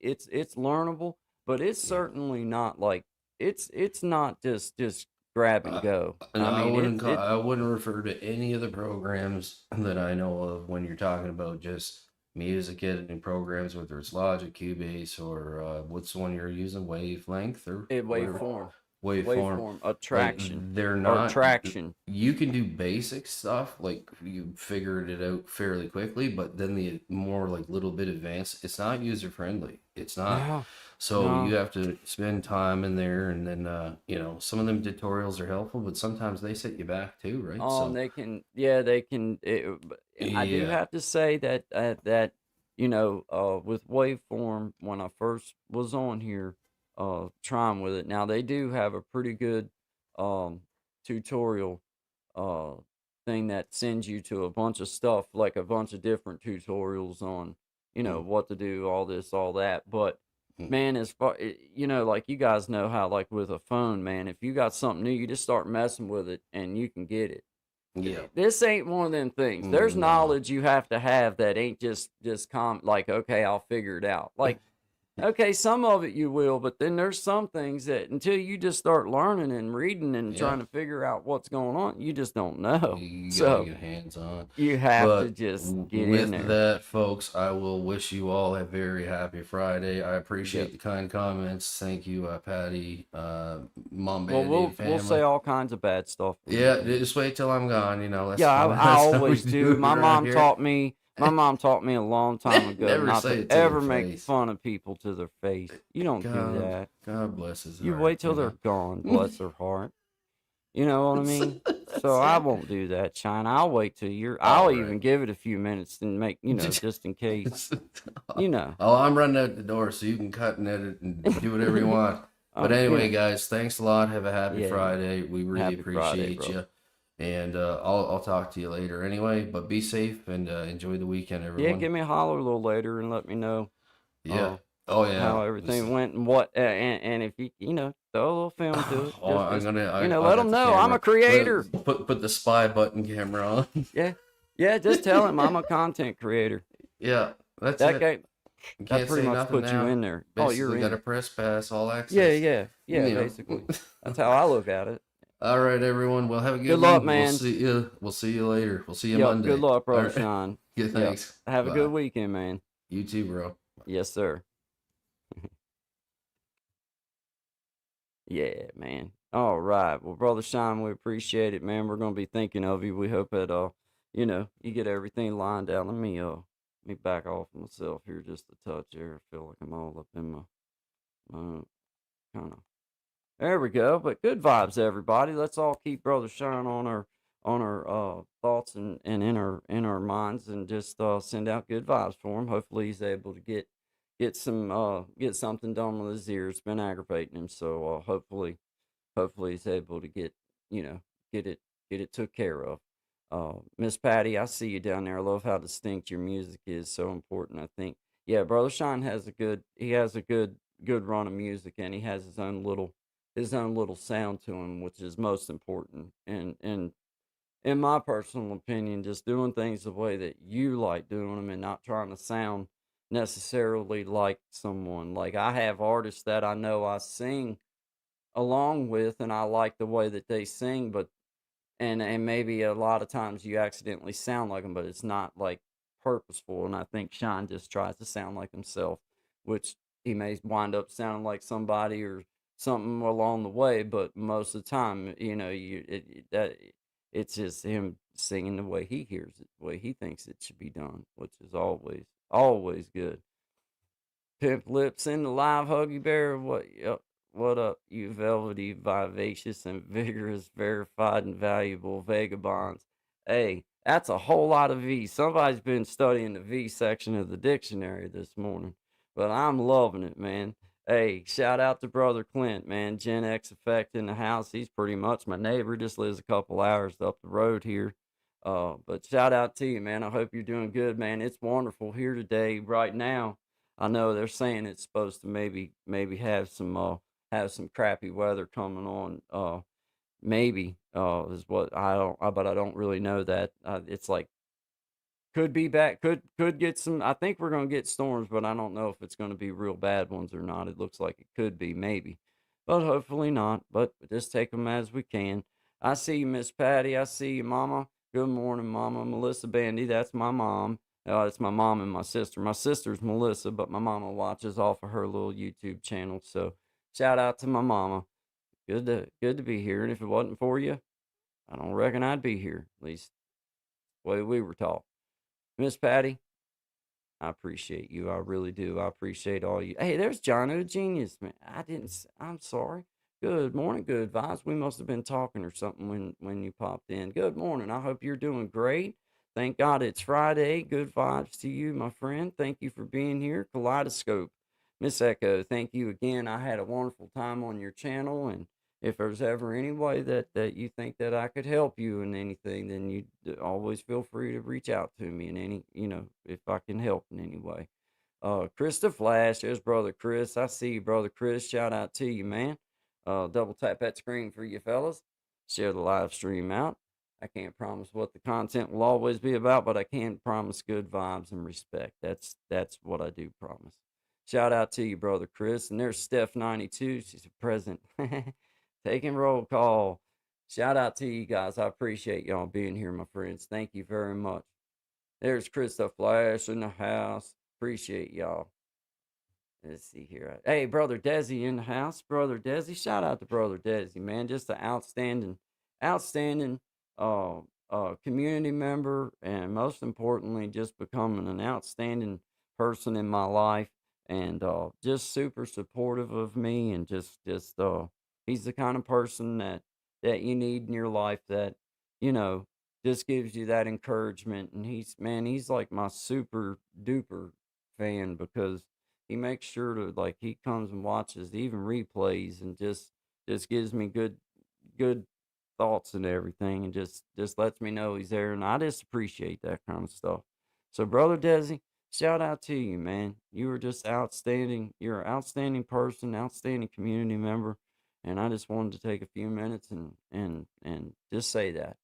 it's learnable, but it's Yeah. certainly not like it's not just grab and Uh, go. and I mean, it I wouldn't refer to any of the programs that I know of when you're talking about just music editing programs, whether it's Logic, Cubase, or what's the one you're using, Wavelength or it whatever, waveform. Waveform. Waveform, Like attraction, they're or not. traction. You can do basic stuff, like you figured it out fairly quickly, but then the more like little bit advanced, it's not user friendly. It's not. No, So no. you have to spend time in there, and then some of them tutorials are helpful, but sometimes they set you back too, right? So They can, yeah, they can. I do yeah. have to say that with Waveform, when I first was on here, trying with it. Now they do have a pretty good um tutorial uh thing that sends you to a bunch of stuff, like a bunch of different tutorials on, Mm, what to do, all this, all that. But mm, man, as far like you guys know how, like with a phone, man, if you got something new, you just start messing with it and you can get it. yeah. This ain't one of them things. There's No. knowledge you have to have that ain't just like, okay, I'll figure it out. Like Okay, some of it you will, but then there's some things that until you just start learning and reading and Yeah, trying to figure out what's going on, you just don't know. you gotta So get hands on. you have to But just get in with there. that, folks, I will wish you all a very happy Friday. I Yep. appreciate the kind comments. Thank you, Patty, Mom Well, Band-Aid we'll say family. all kinds of bad stuff when we Yeah, do. just wait till I'm gone. That's Yeah, how I that's how we always do do. it around here. My mom taught me a long time ago Never not say to it to their ever make face. fun of people to their face. You don't do God, that. God bless his You heart. wait till they're gone, bless their heart. You know what I mean? So That's I it. won't do that, Shine. I'll wait till I'll All right. even give it a few minutes and make, just in case, you know. Oh, I'm running out the door, so you can cut and edit and do whatever you want. But You anyway, know, guys, thanks a lot. Have a happy yeah, yeah. Friday. We really Happy Friday, appreciate brother. you. And I'll talk to you later anyway. But be safe and enjoy the weekend, Yeah, everyone. give me a holler a little later and let me know Yeah. uh Oh how yeah. everything went and what and if you throw a little film to it, Oh, I'm gonna. I let them got the know I'm a camera. creator. Put the spy button camera on. Yeah, yeah, just tell him I'm a content creator. Yeah, that's That it. guy, You that can't pretty say much nothing puts you now. in there. Oh, you're Basically, got to in. press pass, all Yeah, access. yeah, yeah. You know. Basically, that's how I look at it. All right, everyone. Well, have a Good good luck, one. We'll man. see you. We'll see you later. We'll see you Yep. Good Monday. luck, All brother right. Sean. Yeah. Yep. Thanks. Have a good Bye. weekend, man. You too, bro. Yes, sir. Yeah, man. All right. Well, brother Sean, we appreciate it, man. We're gonna be thinking of you. We hope that you get everything lined out. Let me back off myself here just a touch there. I feel like I'm all up in my kind of. There we go. But good vibes, everybody. Let's all keep brother Sean on our thoughts and in our minds, and just send out good vibes for him. Hopefully, he's able to get something done with his ear. It's been aggravating him, so hopefully he's able to you know, get it took care of. Miss Patty, I see you down there. I love how distinct your music is. So important. I think, yeah, brother Sean has a good run of music, and he has his own little sound to him, which is most important. And in my personal opinion, just doing things the way that you like doing them, and not trying to sound necessarily like someone. Like, I have artists that I know I sing along with, and I like the way that they sing, but and maybe a lot of times you accidentally sound like them, but it's not like purposeful. And I think Sean just tries to sound like himself, which he may wind up sounding like somebody or something along the way, but most of the time, it's just him singing the way he hears it, the way he thinks it should be done, which is always good. Pimp Lips in the live Huggy Bear. What up, you velvety, vivacious, and vigorous, verified, and valuable vagabonds? Hey, that's a whole lot of V. Somebody's been studying the V section of the dictionary this morning, but I'm loving it, man. Hey, shout out to brother Clint, man. Gen X Effect in the house. He's pretty much my neighbor. Just lives a couple hours up the road here. But shout out to you, man. I hope you're doing good, man. It's wonderful here today, right now. I know they're saying it's supposed to maybe have some crappy weather coming on. Maybe is what but I don't really know that. It's like could be bad. Could get some. I think we're gonna get storms, but I don't know if it's gonna be real bad ones or not. It looks like it could be, maybe, but hopefully not. But just take them as we can. I see you, Miss Patty. I see you, Mama. Good morning, Mama. Melissa Bandy. That's my mom. It's my mom and my sister. My sister's Melissa, but my mama watches off of her little YouTube channel. So shout out to my mama. Good to be here. And if it wasn't for you, I don't reckon I'd be here. At least the way we were taught. Miss Patty, I appreciate you. I really do. I appreciate all you. Hey, there's John O Genius, man. I'm sorry. Good morning, good vibes. We must have been talking or something when you popped in. Good morning. I hope you're doing great. Thank God it's Friday. Good vibes to you, my friend. Thank you for being here. Kaleidoscope. Miss Echo, thank you again. I had a wonderful time on your channel, and if there's ever any way that you think that I could help you in anything, then you always feel free to reach out to me in if I can help in any way. Chris the Flash, there's brother Chris. I see you, brother Chris. Shout out to you, man. Double tap that screen for you fellas. Share the live stream out. I can't promise what the content will always be about, but I can promise good vibes and respect. That's what I do promise. Shout out to you, brother Chris. And there's Steph92. She's present. Taking roll call. Shout out to you guys. I appreciate y'all being here, my friends. Thank you very much. There's Krista Flash in the house. Appreciate y'all. Let's see here. Hey, brother Desi in the house. Brother Desi. Shout out to brother Desi, man. Just an outstanding uh community member, and most importantly, just becoming an outstanding person in my life, and just super supportive of me, and just he's the kind of person that you need in your life, that you know just gives you that encouragement. And he's like my super duper fan, because he makes sure to, like, he comes and watches even replays, and just gives me good thoughts and everything, and just lets me know he's there, and I just appreciate that kind of stuff. So brother Desi, shout out to you, man. You were just outstanding. You're an outstanding person, outstanding community member, and I just wanted to take a few minutes and just say that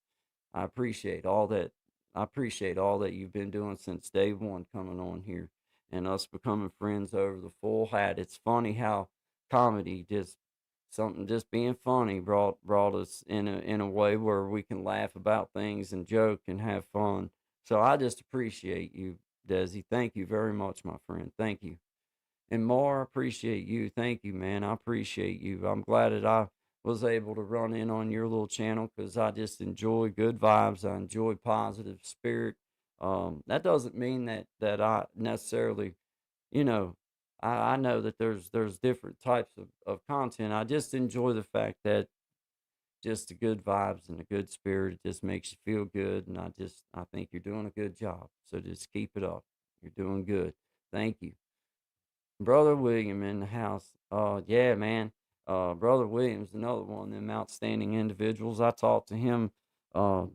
I appreciate all that. I appreciate all that you've been doing since day one, coming on here and us becoming friends over the full hat. It's funny how comedy just being funny brought us in a way where we can laugh about things and joke and have fun. So I just appreciate you, Desi. Thank you very much, my friend. Thank you. And more, I appreciate you. Thank you, man. I appreciate you. I'm glad that I was able to run in on your little channel, because I just enjoy good vibes. I enjoy positive spirit. That doesn't mean that I necessarily, you know, I know that there's different types of content. I just enjoy the fact that just the good vibes and the good spirit, it just makes you feel good. And I think you're doing a good job. So just keep it up. You're doing good. Thank you. Brother William in the house. Yeah, man. Brother William's another one of them outstanding individuals. I talked to him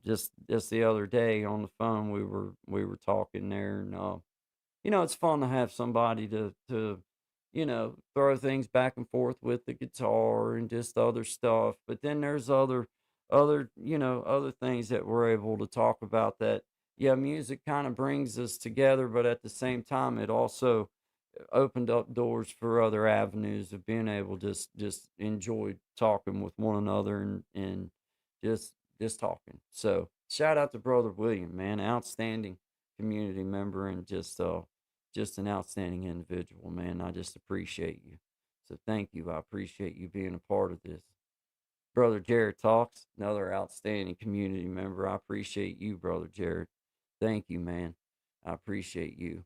just the other day on the phone. We were talking there, and it's fun to have somebody to throw things back and forth with the guitar and just other stuff. But then there's other things that we're able to talk about, that yeah, music kind of brings us together, but at the same time it also opened up doors for other avenues of being able to just enjoy talking with one another, and just just talking. So shout out to brother William, man. Outstanding community member, and just an outstanding individual, man. I just appreciate you. So thank you. I appreciate you being a part of this. Brother Jared Talks, another outstanding community member. I appreciate you, brother Jared. Thank you, man. I appreciate you.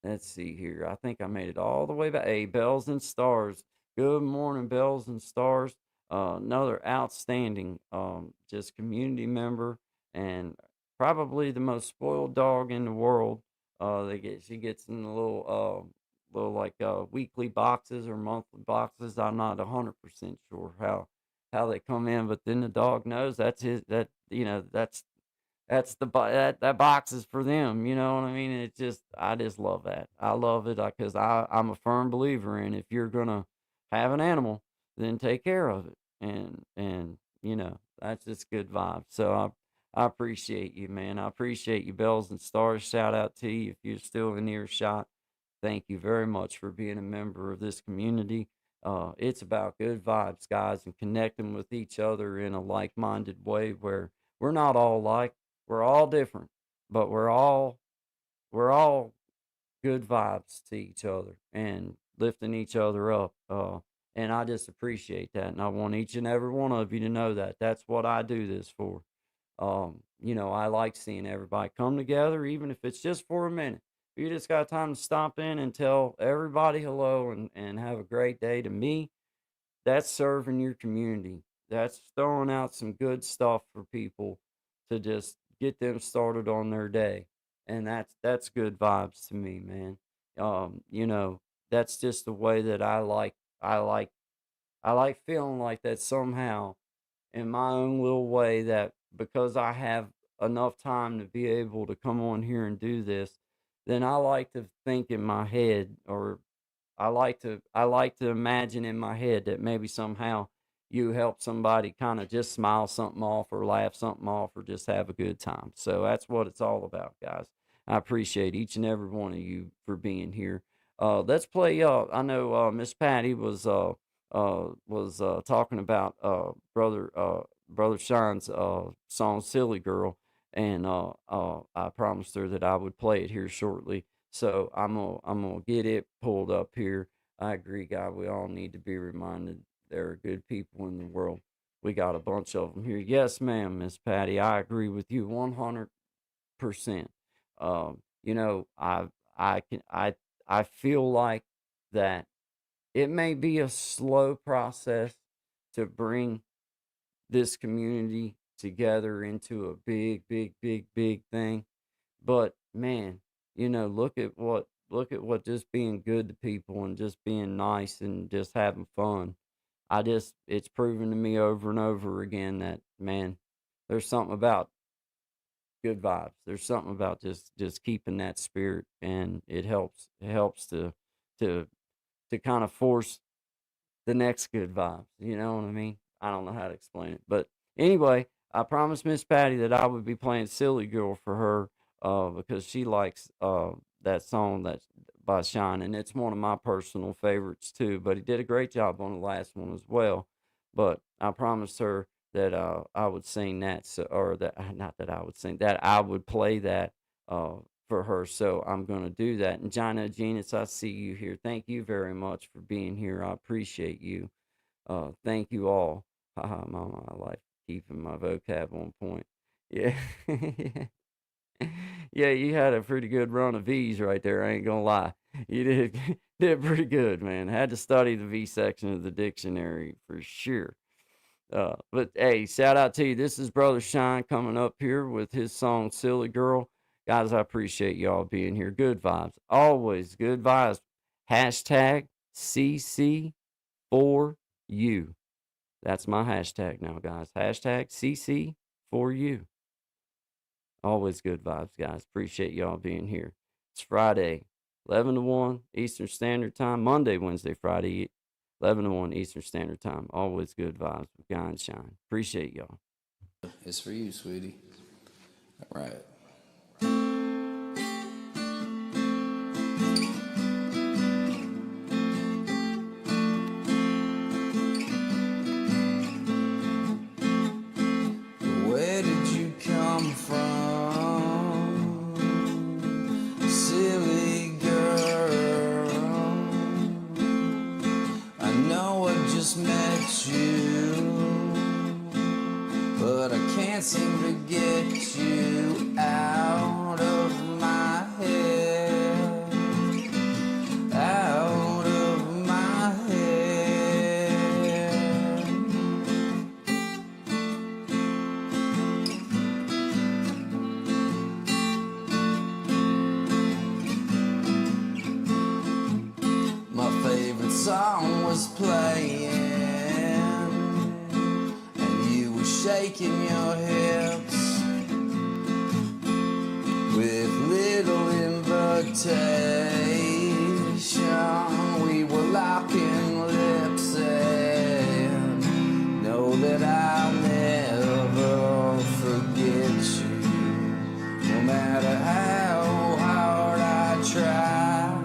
Let's see here. I think I made it all the way back. Hey, Bells and Stars. Good morning, Bells and Stars. Another outstanding just community member, and probably the most spoiled dog in the world. She gets in the little like weekly boxes or monthly boxes. I'm not 100% sure how they come in, but then the dog knows that's his, that's that box is for them. You know what I mean? I just love that. I love it, because I'm a firm believer in, if you're gonna have an animal, then take care of it, and that's just good vibes. So I appreciate you, man. I appreciate you, Bells and Stars. Shout out to you if you're still in earshot. Thank you very much for being a member of this community. It's about good vibes, guys, and connecting with each other in a like-minded way, where we're not all like, we're all different, but we're all good vibes to each other and lifting each other up. And I just appreciate that, and I want each and every one of you to know that that's what I do this for. I like seeing everybody come together, even if it's just for a minute. If you just got time to stop in and tell everybody hello, and have a great day, to me, that's serving your community. That's throwing out some good stuff for people to just get them started on their day. And that's good vibes to me, man. That's just the way that I like feeling like that somehow, in my own little way, that because I have enough time to be able to come on here and do this, then I like to think in my head, or I like to imagine in my head that maybe somehow you help somebody kind of just smile something off, or laugh something off, or just have a good time. So that's what it's all about, guys. I appreciate each and every one of you for being here. Let's play. I know Miss Patty was talking about brother Sean's song "Silly Girl," and I promised her that I would play it here shortly. So I'm gonna get it pulled up here. I agree, guy. We all need to be reminded there are good people in the world. We got a bunch of them here. Yes, ma'am, Miss Patty. I agree with you 100%. You know, I can I feel like that it may be a slow process to bring this community together into a big, big, big, big thing. But man, look at what just being good to people and just being nice and just having fun. It's proven to me over and over again that man, there's something about good vibes. There's something about just keeping that spirit, and it helps to to kind of force the next good vibes. You know what I mean? I don't know how to explain it, but anyway, I promised Miss Patty that I would be playing "Silly Girl" for her, because she likes that song that's by Shine, and it's one of my personal favorites too. But he did a great job on the last one as well. But I promised her that I would sing that, so, or that not that I would sing that I would play that uh, for her. So I'm going to do that. And Gina Genus, I see you here. Thank you very much for being here. I appreciate you. Thank you all. Haha, mama, I like keeping my vocab on point. Yeah. Yeah, you had a pretty good run of V's right there. I ain't gonna lie. You did did pretty good, man. Had to study the V section of the dictionary for sure. But hey, shout out to you. This is Brother Shine coming up here with his song "Silly Girl." Guys, I appreciate y'all being here. Good vibes, always good vibes. Hashtag CC for you. That's my hashtag now, guys. Hashtag CC for you. Always good vibes, guys. Appreciate y'all being here. It's Friday, 11 to 1 Eastern Standard Time. Monday, Wednesday, Friday, 11 to 1 Eastern Standard Time. Always good vibes with Guy and Shine. Appreciate y'all. It's for you, sweetie. All right. Where did you come from, silly girl? I know I just met you, but I can't seem to get you out of my head, out of my head. My favorite song was playing, and you were shaking your hips with little invitation. We were locking lips, and know that I'll never forget you, no matter how hard I try.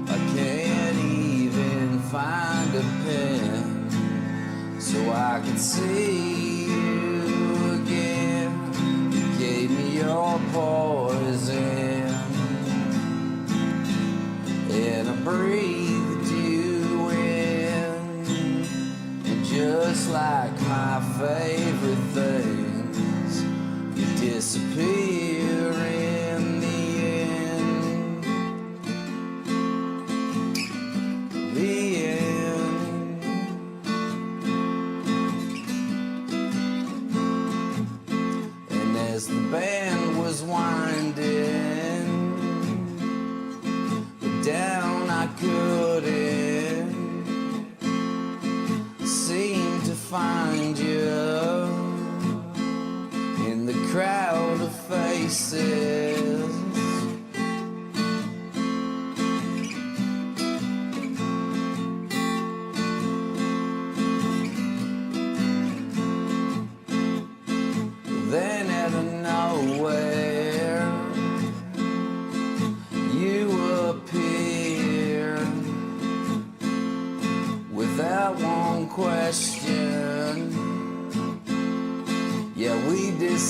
I can't even find a pen so I can see you again. You gave me your poison, and I breathed you in. And just like my favorite things, you disappear in the end.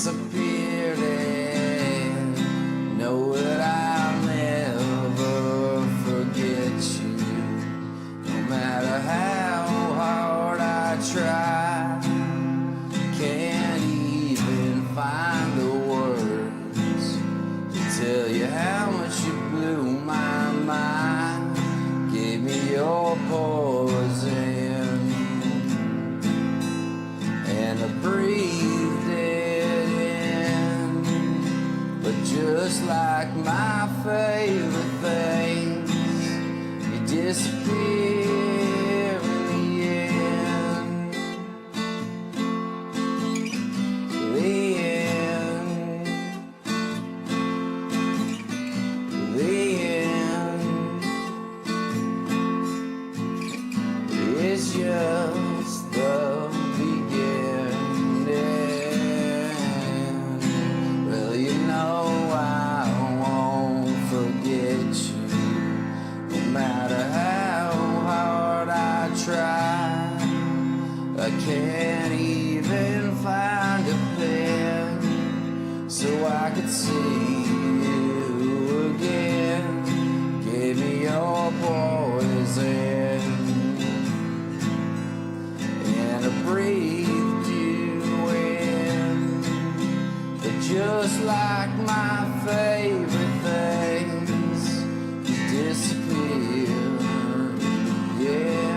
disappeared, and know that I'll never forget you. No matter how hard I try, can't even find the words to tell you how much you blew my mind. Gave me your poison, and I breathed it in. But just like my favorite things, you disappear in the end. The end. The end. It's just the beginning. Well, you know I won't forget you, no matter how hard I try. I can't even find a pen so I could see you again. Gave me your poison, and I breathed you in. But just like my favorite things, you disappear, yeah.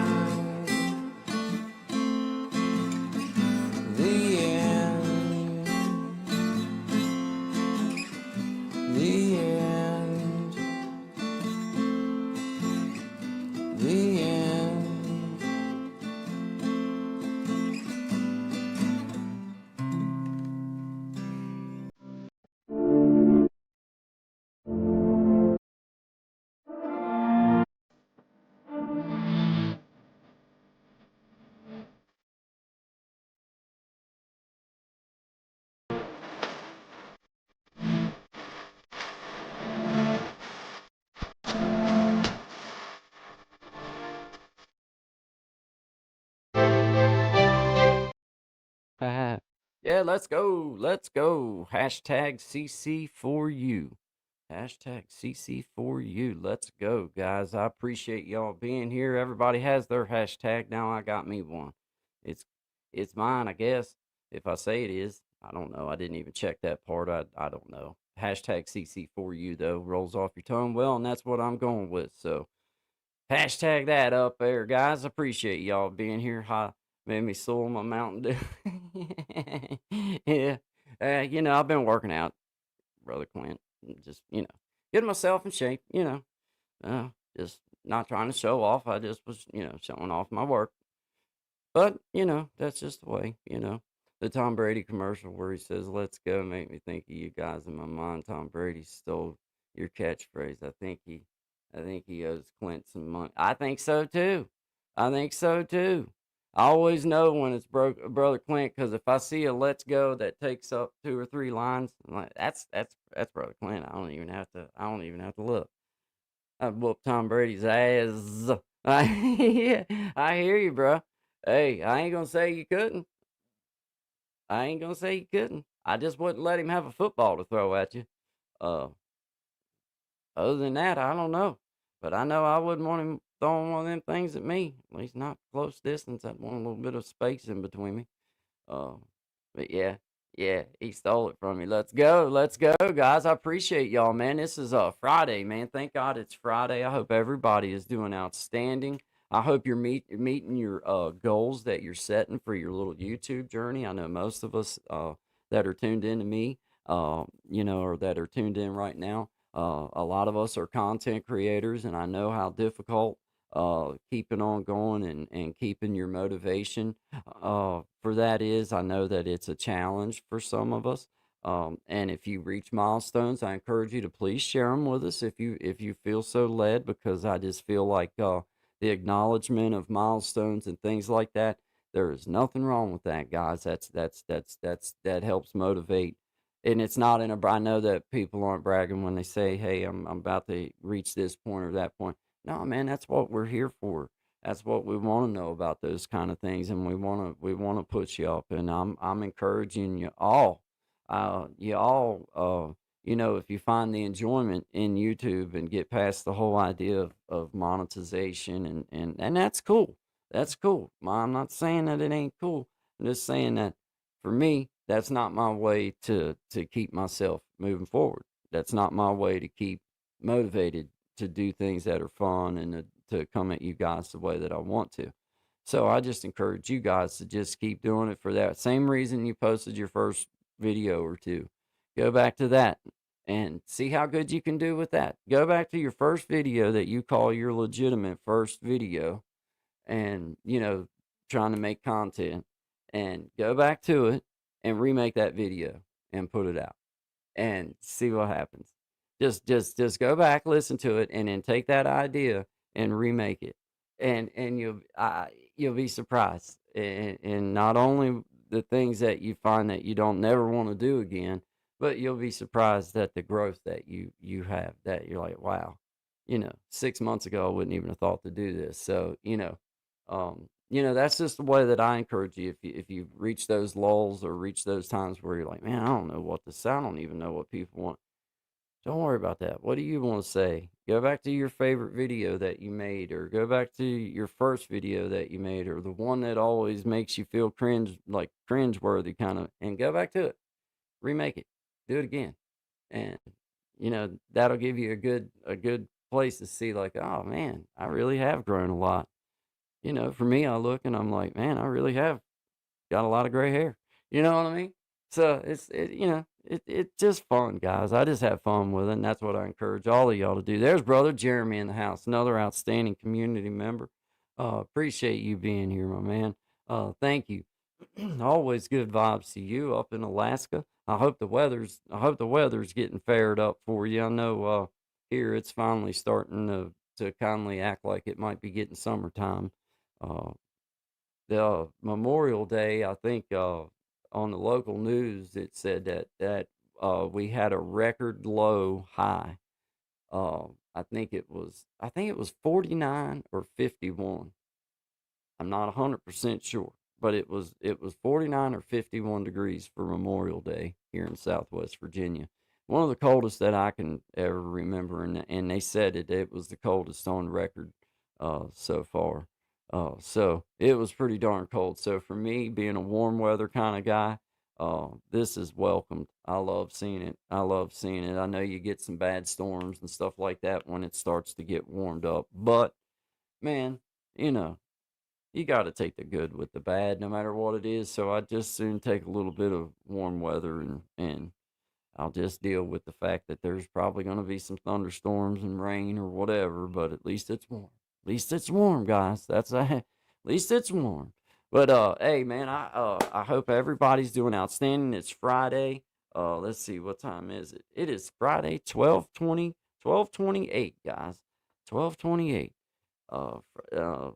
The end. The end. The end. Yeah, let's go. Let's go. Hashtag CC4U. Hashtag CC4U. Let's go, guys. I appreciate y'all being here. Everybody has their hashtag. Now I got me one. It's it's mine, I guess. If I say it is, I don't know. I didn't even check that part. I don't know. Hashtag CC4U though rolls off your tongue well, and that's what I'm going with. So hashtag that up there, guys. Appreciate y'all being here. Hi, made me soil my Mountain Dew. Yeah. I've been working out, Brother Clint. Just, getting myself in shape, just not trying to show off. I just was, showing off my work. But, that's just the way, The Tom Brady commercial where he says, "Let's go," make me think of you guys in my mind. Tom Brady stole your catchphrase. I think he owes Clint some money. I think so too. I think so too. I always know when it's Brother Clint because if I see a "Let's Go" that takes up 2 or 3 lines, I'm like, that's Brother Clint. I don't even have to. I don't even have to look. I whooped Tom Brady's ass. Yeah, I hear you, bro. Hey, I ain't gonna say you couldn't. I ain't gonna say you couldn't. I just wouldn't let him have a football to throw at you. Uh, Other than that, I don't know. But I know I wouldn't want him throwing one of them things at me. At least not close distance. I'd want a little bit of space in between me. Uh, but yeah, he stole it from me. Let's go, guys. I appreciate y'all, man. This is Friday, man. Thank God it's Friday. I hope everybody is doing outstanding. I hope you're meeting your goals that you're setting for your little YouTube journey. I know most of us that are tuned in to me, or that are tuned in right now. A lot of us are content creators, and I know how difficult keeping on going and keeping your motivation for that is. I know that it's a challenge for some of us. And if you reach milestones, I encourage you to please share them with us if you feel so led, because I just feel like the acknowledgement of milestones and things like that. There is nothing wrong with that, guys. That helps motivate. And it's not I know that people aren't bragging when they say, "Hey, I'm about to reach this point or that point." No, man, that's what we're here for. That's what we want to know about those kind of things, and we want to push you up. And I'm encouraging you all. you all, if you find the enjoyment in YouTube and get past the whole idea of monetization, and that's cool. That's cool. I'm not saying that it ain't cool. I'm just saying that for me, that's not my way to keep myself moving forward. That's not my way to keep motivated to do things that are fun and to come at you guys the way that I want to. So I just encourage you guys to just keep doing it for that same reason you posted your first video or two. Go back to that and see how good you can do with that. Go back to your first video that you call your legitimate first video and, trying to make content, and go back to it and remake that video and put it out and see what happens. Just go back, listen to it, and then take that idea and remake it, and you'll be surprised. And not only the things that you find that you don't never want to do again, but you'll be surprised at the growth that you have. That you're like, wow, 6 months ago I wouldn't even have thought to do this. So that's just the way that I encourage you. If you reach those lulls or reach those times where you're like, man, I don't know what to say. I don't even know what people want. Don't worry about that. What do you want to say? Go back to your favorite video that you made, or go back to your first video that you made, or the one that always makes you feel cringe, like cringe-worthy kind of, and go back to it. Remake it. Do it again. And that'll give you a good place to see, like, oh man, I really have grown a lot. For me, I look and I'm like, man, I really have got a lot of gray hair. You know what I mean? So it's just fun, guys. I just have fun with it, and that's what I encourage all of y'all to do. There's brother Jeremy in the house, another outstanding community member. Appreciate you being here, my man. Thank you. Always good vibes to you up in Alaska. I hope the weather's getting fared up for you. I know here it's finally starting to kindly act like it might be getting summertime. Uh, the Memorial Day, I think on the local news it said that we had a record low high. I think it was 49 or 51. I'm not 100% sure, but it was 49 or 51 degrees for Memorial Day here in Southwest Virginia. One of the coldest that I can ever remember, and they said it was the coldest on record so far. So it was pretty darn cold. So for me, being a warm weather kind of guy, this is welcomed. I love seeing it. I love seeing it. I know you get some bad storms and stuff like that when it starts to get warmed up, but man, you know, you got to take the good with the bad, no matter what it is. So I just soon take a little bit of warm weather, and I'll just deal with the fact that there's probably going to be some thunderstorms and rain or whatever, but at least it's warm. At least it's warm, guys. At least it's warm. But hey man, I hope everybody's doing outstanding. It's Friday. Let's see, what time is it? It is Friday, 12:28, guys. 12:28.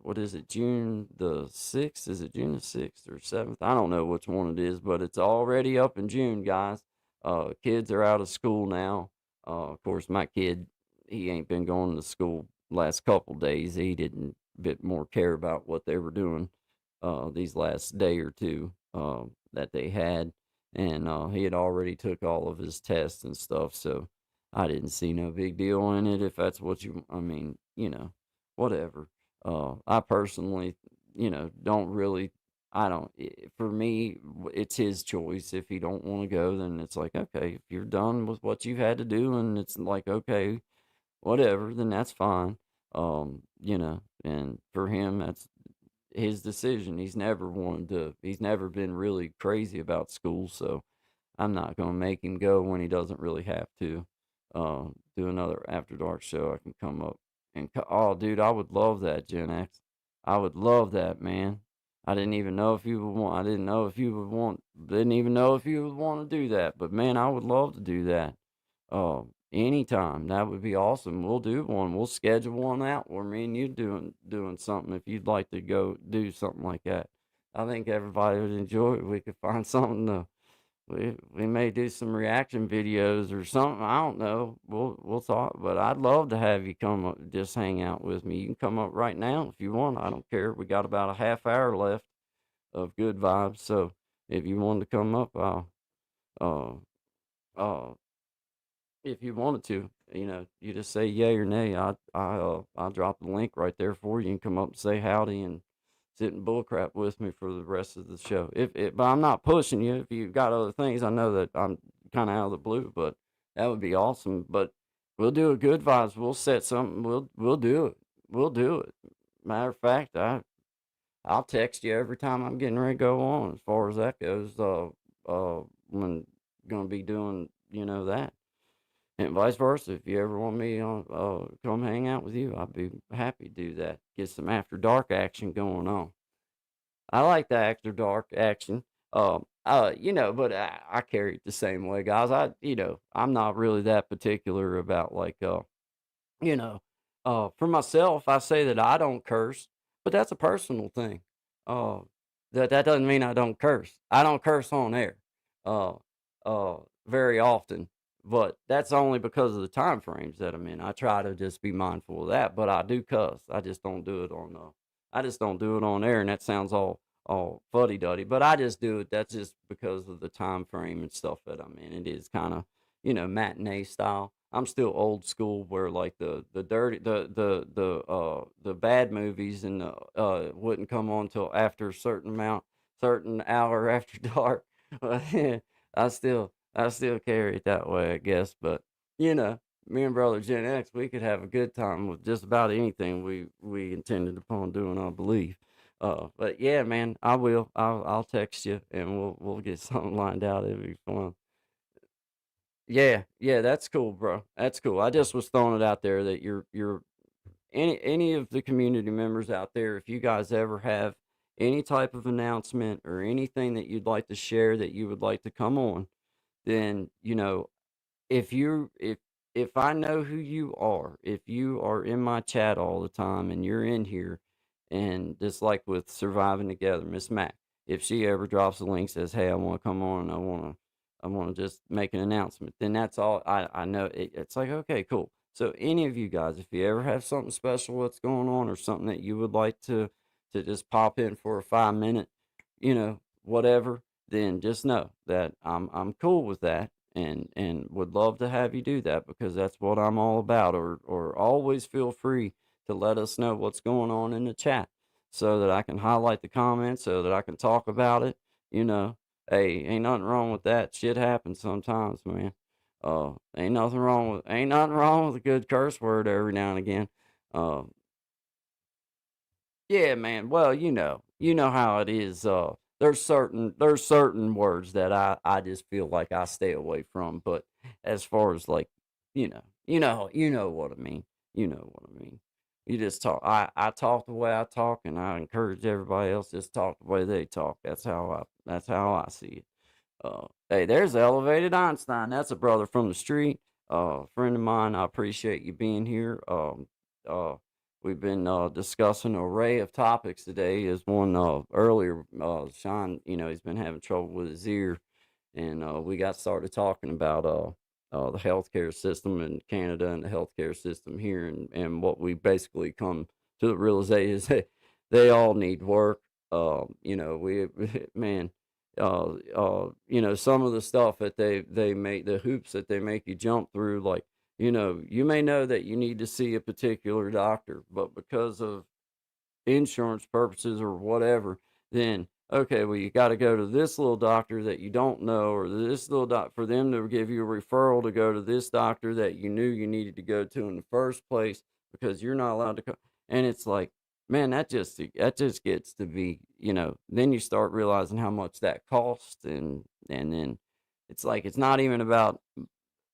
What is it? June the 6th? Is it June the 6th or 7th? I don't know which one it is, but it's already up in June, guys. Kids are out of school now. Of course, my kid, he ain't been going to school last couple days. He didn't bit more care about what they were doing these last day or two that they had, and he had already took all of his tests and stuff. So I didn't see no big deal in it. If that's what I mean, whatever. I personally, don't really. I don't. For me, it's his choice. If he don't want to go, then it's like, okay. If you're done with what you had to do, and it's like, okay, whatever, then that's fine. And for him, that's his decision. He's never been really crazy about school, so I'm not gonna make him go when he doesn't really have to. Do another after dark show. I can come up and oh, dude, I would love that, Gen X. I would love that, man. I didn't even know if you would want. I didn't know if you would want. Didn't even know if you would want to do that. But man, I would love to do that. Anytime. That would be awesome. We'll do one. We'll schedule one out where me and you doing something if you'd like to go do something like that. I think everybody would enjoy it. We could find something to we may do some reaction videos or something. I don't know. We'll talk, but I'd love to have you come up, just hang out with me. You can come up right now if you want. I don't care. We got about a half hour left of good vibes. So if you wanted to come up, Uh, uh, if you wanted to, you just say yay or nay. I'll drop the link right there for you and come up and say howdy and sit and bullcrap with me for the rest of the show. But I'm not pushing you. If you've got other things, I know that I'm kind of out of the blue, but that would be awesome. But we'll do a good vibes. We'll set something. We'll do it. We'll do it. Matter of fact, I'll text you every time I'm getting ready to go on. As far as that goes, when gonna be doing, that. And vice versa, if you ever want me on, come hang out with you, I'd be happy to do that. Get some after dark action going on. I like the after dark action. But I carry it the same way, guys. I'm not really that particular about like, you know, for myself, I say that I don't curse, but that's a personal thing. Uh, that doesn't mean I don't curse. I don't curse on air, uh, very often, but that's only because of the time frames that I'm in. I try to just be mindful of that, but I do cuss. I just don't do it on. I just don't do it on air, and that sounds all fuddy duddy, but I just do it. That's just because of the time frame and stuff that I'm in. It is kind of matinee style. I'm still old school where like the dirty the bad movies and wouldn't come on till after a certain hour after dark. But yeah, I still carry it that way, I guess. But you know, me and brother Gen X, we could have a good time with just about anything we intended upon doing, I believe. But yeah, man, I will. I'll text you and we'll get something lined out. It'll be fun. Yeah, yeah, that's cool, bro. That's cool. I just was throwing it out there that you're any of the community members out there, if you guys ever have any type of announcement or anything that you'd like to share that you would like to come on, then if I know who you are, if you are in my chat all the time and you're in here, and just like with Surviving Together, Miss Mac, if she ever drops a link, says, "Hey, I want to come on, I want to just make an announcement," then that's all I know. It's like, okay, cool. So any of you guys, if you ever have something special what's going on or something that you would like to just pop in for a 5 minute, whatever, then just know that I'm cool with that and would love to have you do that because that's what I'm all about. Or always feel free to let us know what's going on in the chat so that I can highlight the comments so that I can talk about it. You know, hey, ain't nothing wrong with that. Shit happens sometimes, man. Ain't nothing wrong with a good curse word every now and again. Uh, yeah, man. Well, you know how it is. There's certain words that I just feel like I stay away from. But as far as like, you know what I mean. You know what I mean. You just talk. I talk the way I talk, and I encourage everybody else just talk the way they talk. That's how I see it. Hey, there's Elevated Einstein. That's a brother from the street. Friend of mine. I appreciate you being here. Uh, we've been discussing an array of topics today. As one earlier, Sean, he's been having trouble with his ear, and we got started talking about the healthcare system in Canada and the healthcare system here, and what we basically come to the realization is they all need work. We man, some of the stuff that they make, the hoops that they make you jump through, like, you may know that you need to see a particular doctor, but because of insurance purposes or whatever, then okay, well, you got to go to this little doctor that you don't know, or this little doc for them to give you a referral to go to this doctor that you knew you needed to go to in the first place because you're not allowed to go. And it's like, man, that just gets to be, then you start realizing how much that costs, and then it's like it's not even about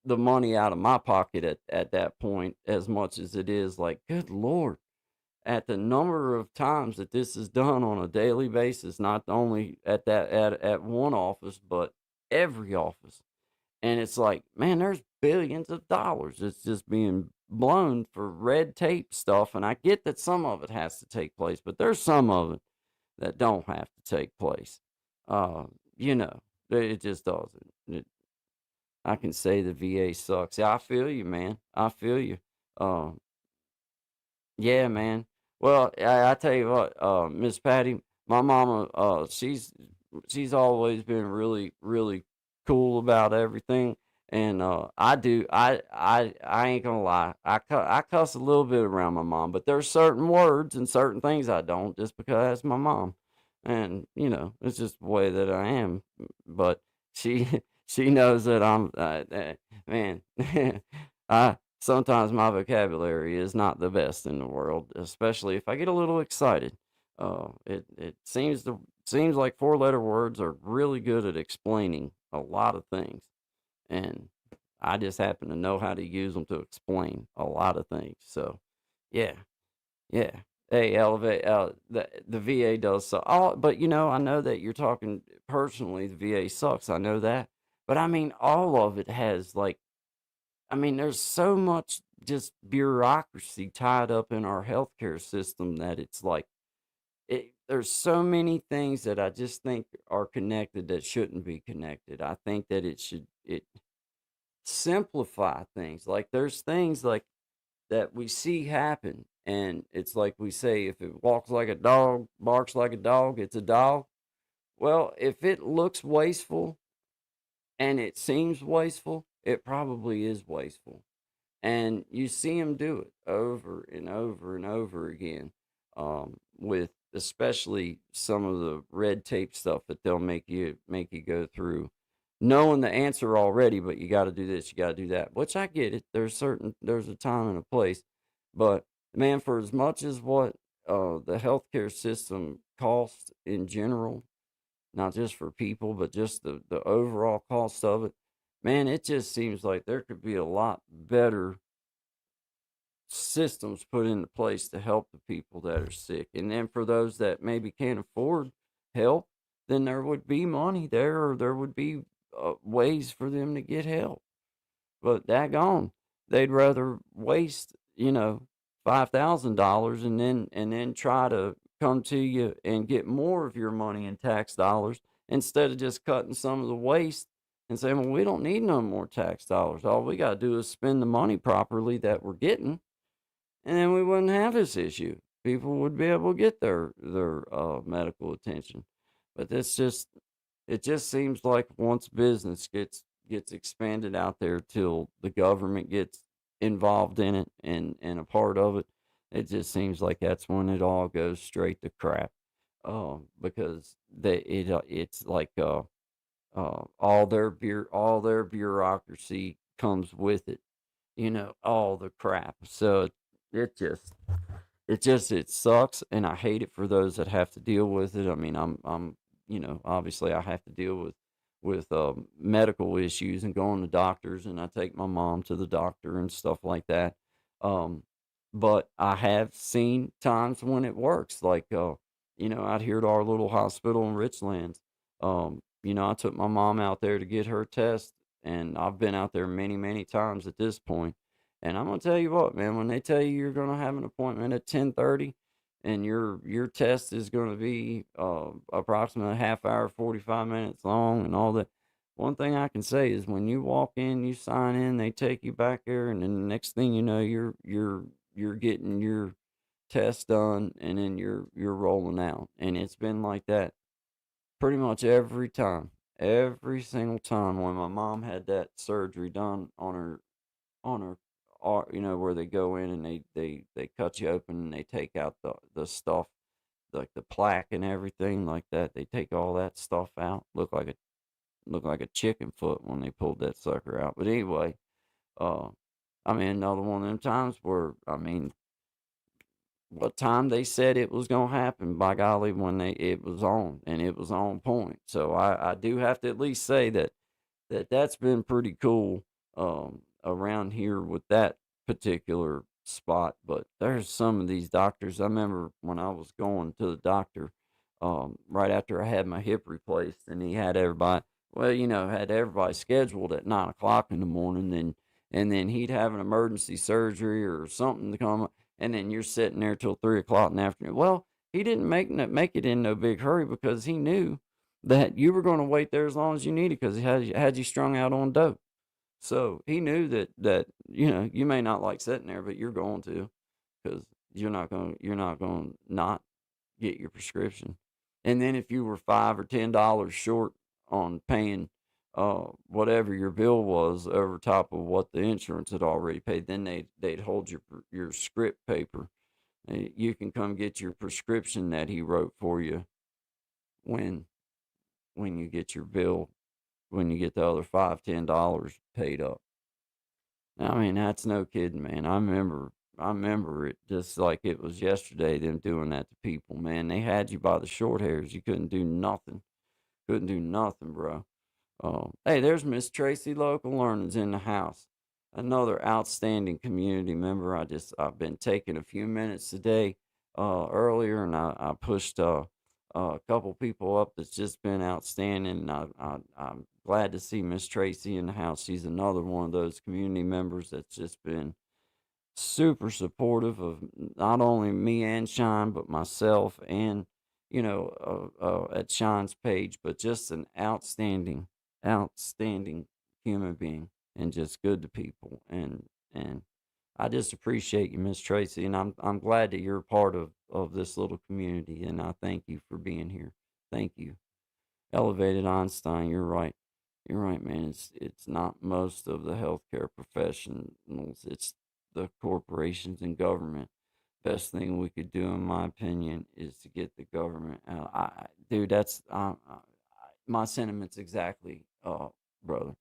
the money out of my pocket at that point as much as it is like, good Lord, at the number of times that this is done on a daily basis, not only at one office, but every office. And it's like, man, there's billions of dollars that's just being blown for red tape stuff. And I get that some of it has to take place, but there's some of it that don't have to take place. Uh, you know, it just doesn't. I can say the VA sucks. Yeah, I feel you, man. I feel you. Um, yeah, man. Well, I tell you what, Miss Patty, my mama, she's always been really, really. cool about everything. And I ain't gonna lie. I cuss a little bit around my mom, but there's certain words and certain things I don't, just because that's my mom. And it's just the way that I am. But she she knows that man. I Sometimes my vocabulary is not the best in the world, especially if I get a little excited. It seems like four-letter words are really good at explaining a lot of things, and I just happen to know how to use them to explain a lot of things. So, yeah, yeah. Hey, elevate. The VA does so. But I know that you're talking personally. The VA sucks. I know that, but I mean, all of it has like. I mean, there's so much just bureaucracy tied up in our healthcare system that it's like there's so many things that I just think are connected that shouldn't be connected. I think that it simplify things. Like there's things like that we see happen, and it's like we say, if it walks like a dog, barks like a dog, it's a dog. Well, if it looks wasteful and it seems wasteful, it probably is wasteful. And you see them do it over and over and over again, with especially some of the red tape stuff that they'll make you go through, knowing the answer already, but you got to do this, you got to do that. Which I get it. There's a time and a place, but man, for as much as what the healthcare system costs in general, not just for people, but just the overall cost of it, man, it just seems like there could be a lot better systems put into place to help the people that are sick. And then for those that maybe can't afford help, then there would be money there, or there would be ways for them to get help. But daggone, they'd rather waste, $5,000 and then try to come to you and get more of your money in tax dollars, instead of just cutting some of the waste and saying, well, we don't need no more tax dollars. All we got to do is spend the money properly that we're getting, and then we wouldn't have this issue. People would be able to get their medical attention. But it just seems like once business gets expanded out there till the government gets involved in it and a part of it, it just seems like that's when it all goes straight to crap. Because it's like all their bureaucracy comes with it, all the crap. So it just it sucks, and I hate it for those that have to deal with it. I mean, I'm obviously I have to deal with medical issues and going to doctors, and I take my mom to the doctor and stuff like that. Um, but I have seen times when it works, like out here at our little hospital in Richlands. I took my mom out there to get her test, and I've been out there many, many times at this point. And I'm gonna tell you what, man, when they tell you you're gonna have an appointment at 10:30, and your test is gonna be approximately a half hour, 45 minutes long, and all that. One thing I can say is when you walk in, you sign in, they take you back there, and then the next thing you know, you're getting your test done, and then you're rolling out. And it's been like that pretty much every time. Every single time when my mom had that surgery done on her, where they go in and they cut you open and they take out the stuff, like the plaque and everything like that. They take all that stuff out. Look like a chicken foot when they pulled that sucker out. But anyway, uh, I mean, another one of them times where, I mean, what time they said it was gonna happen, by golly, when it was on, and it was on point. So I do have to at least say that's been pretty cool, around here with that particular spot. But there's some of these doctors. I remember when I was going to the doctor, right after I had my hip replaced, and he had everybody, well, had everybody scheduled at 9 o'clock in the morning, and then he'd have an emergency surgery or something to come up, and then you're sitting there till 3 o'clock in the afternoon. Well, he didn't make it in no big hurry, because he knew that you were going to wait there as long as you needed, because he had you strung out on dope. So he knew that you may not like sitting there, but you're going to, because you're not going to not get your prescription. And then if you were $5 or $10 short on paying whatever your bill was over top of what the insurance had already paid. Then they'd hold your script paper. You can come get your prescription that he wrote for you when when you get your bill, when you get the other $5, $10 paid up. I mean, that's no kidding, man. I remember it just like it was yesterday, them doing that to people, man. They had you by the short hairs. You couldn't do nothing. Couldn't do nothing, bro. Hey, there's Miss Tracy Local Learning's in the house. Another outstanding community member. I've been taking a few minutes today, earlier, and I pushed a couple people up that's just been outstanding. And I'm glad to see Miss Tracy in the house. She's another one of those community members that's just been super supportive of not only me and Shine, but myself and, at Shine's page, but just an outstanding human being and just good to people. And I just appreciate you, Miss Tracy, and I'm glad that you're a part of this little community, and I thank you for being here. Thank you. Elevated Einstein, you're right. You're right, man. It's not most of the healthcare professionals. It's the corporations and government. Best thing we could do, in my opinion, is to get the government out. Dude, that's my sentiments exactly, brother.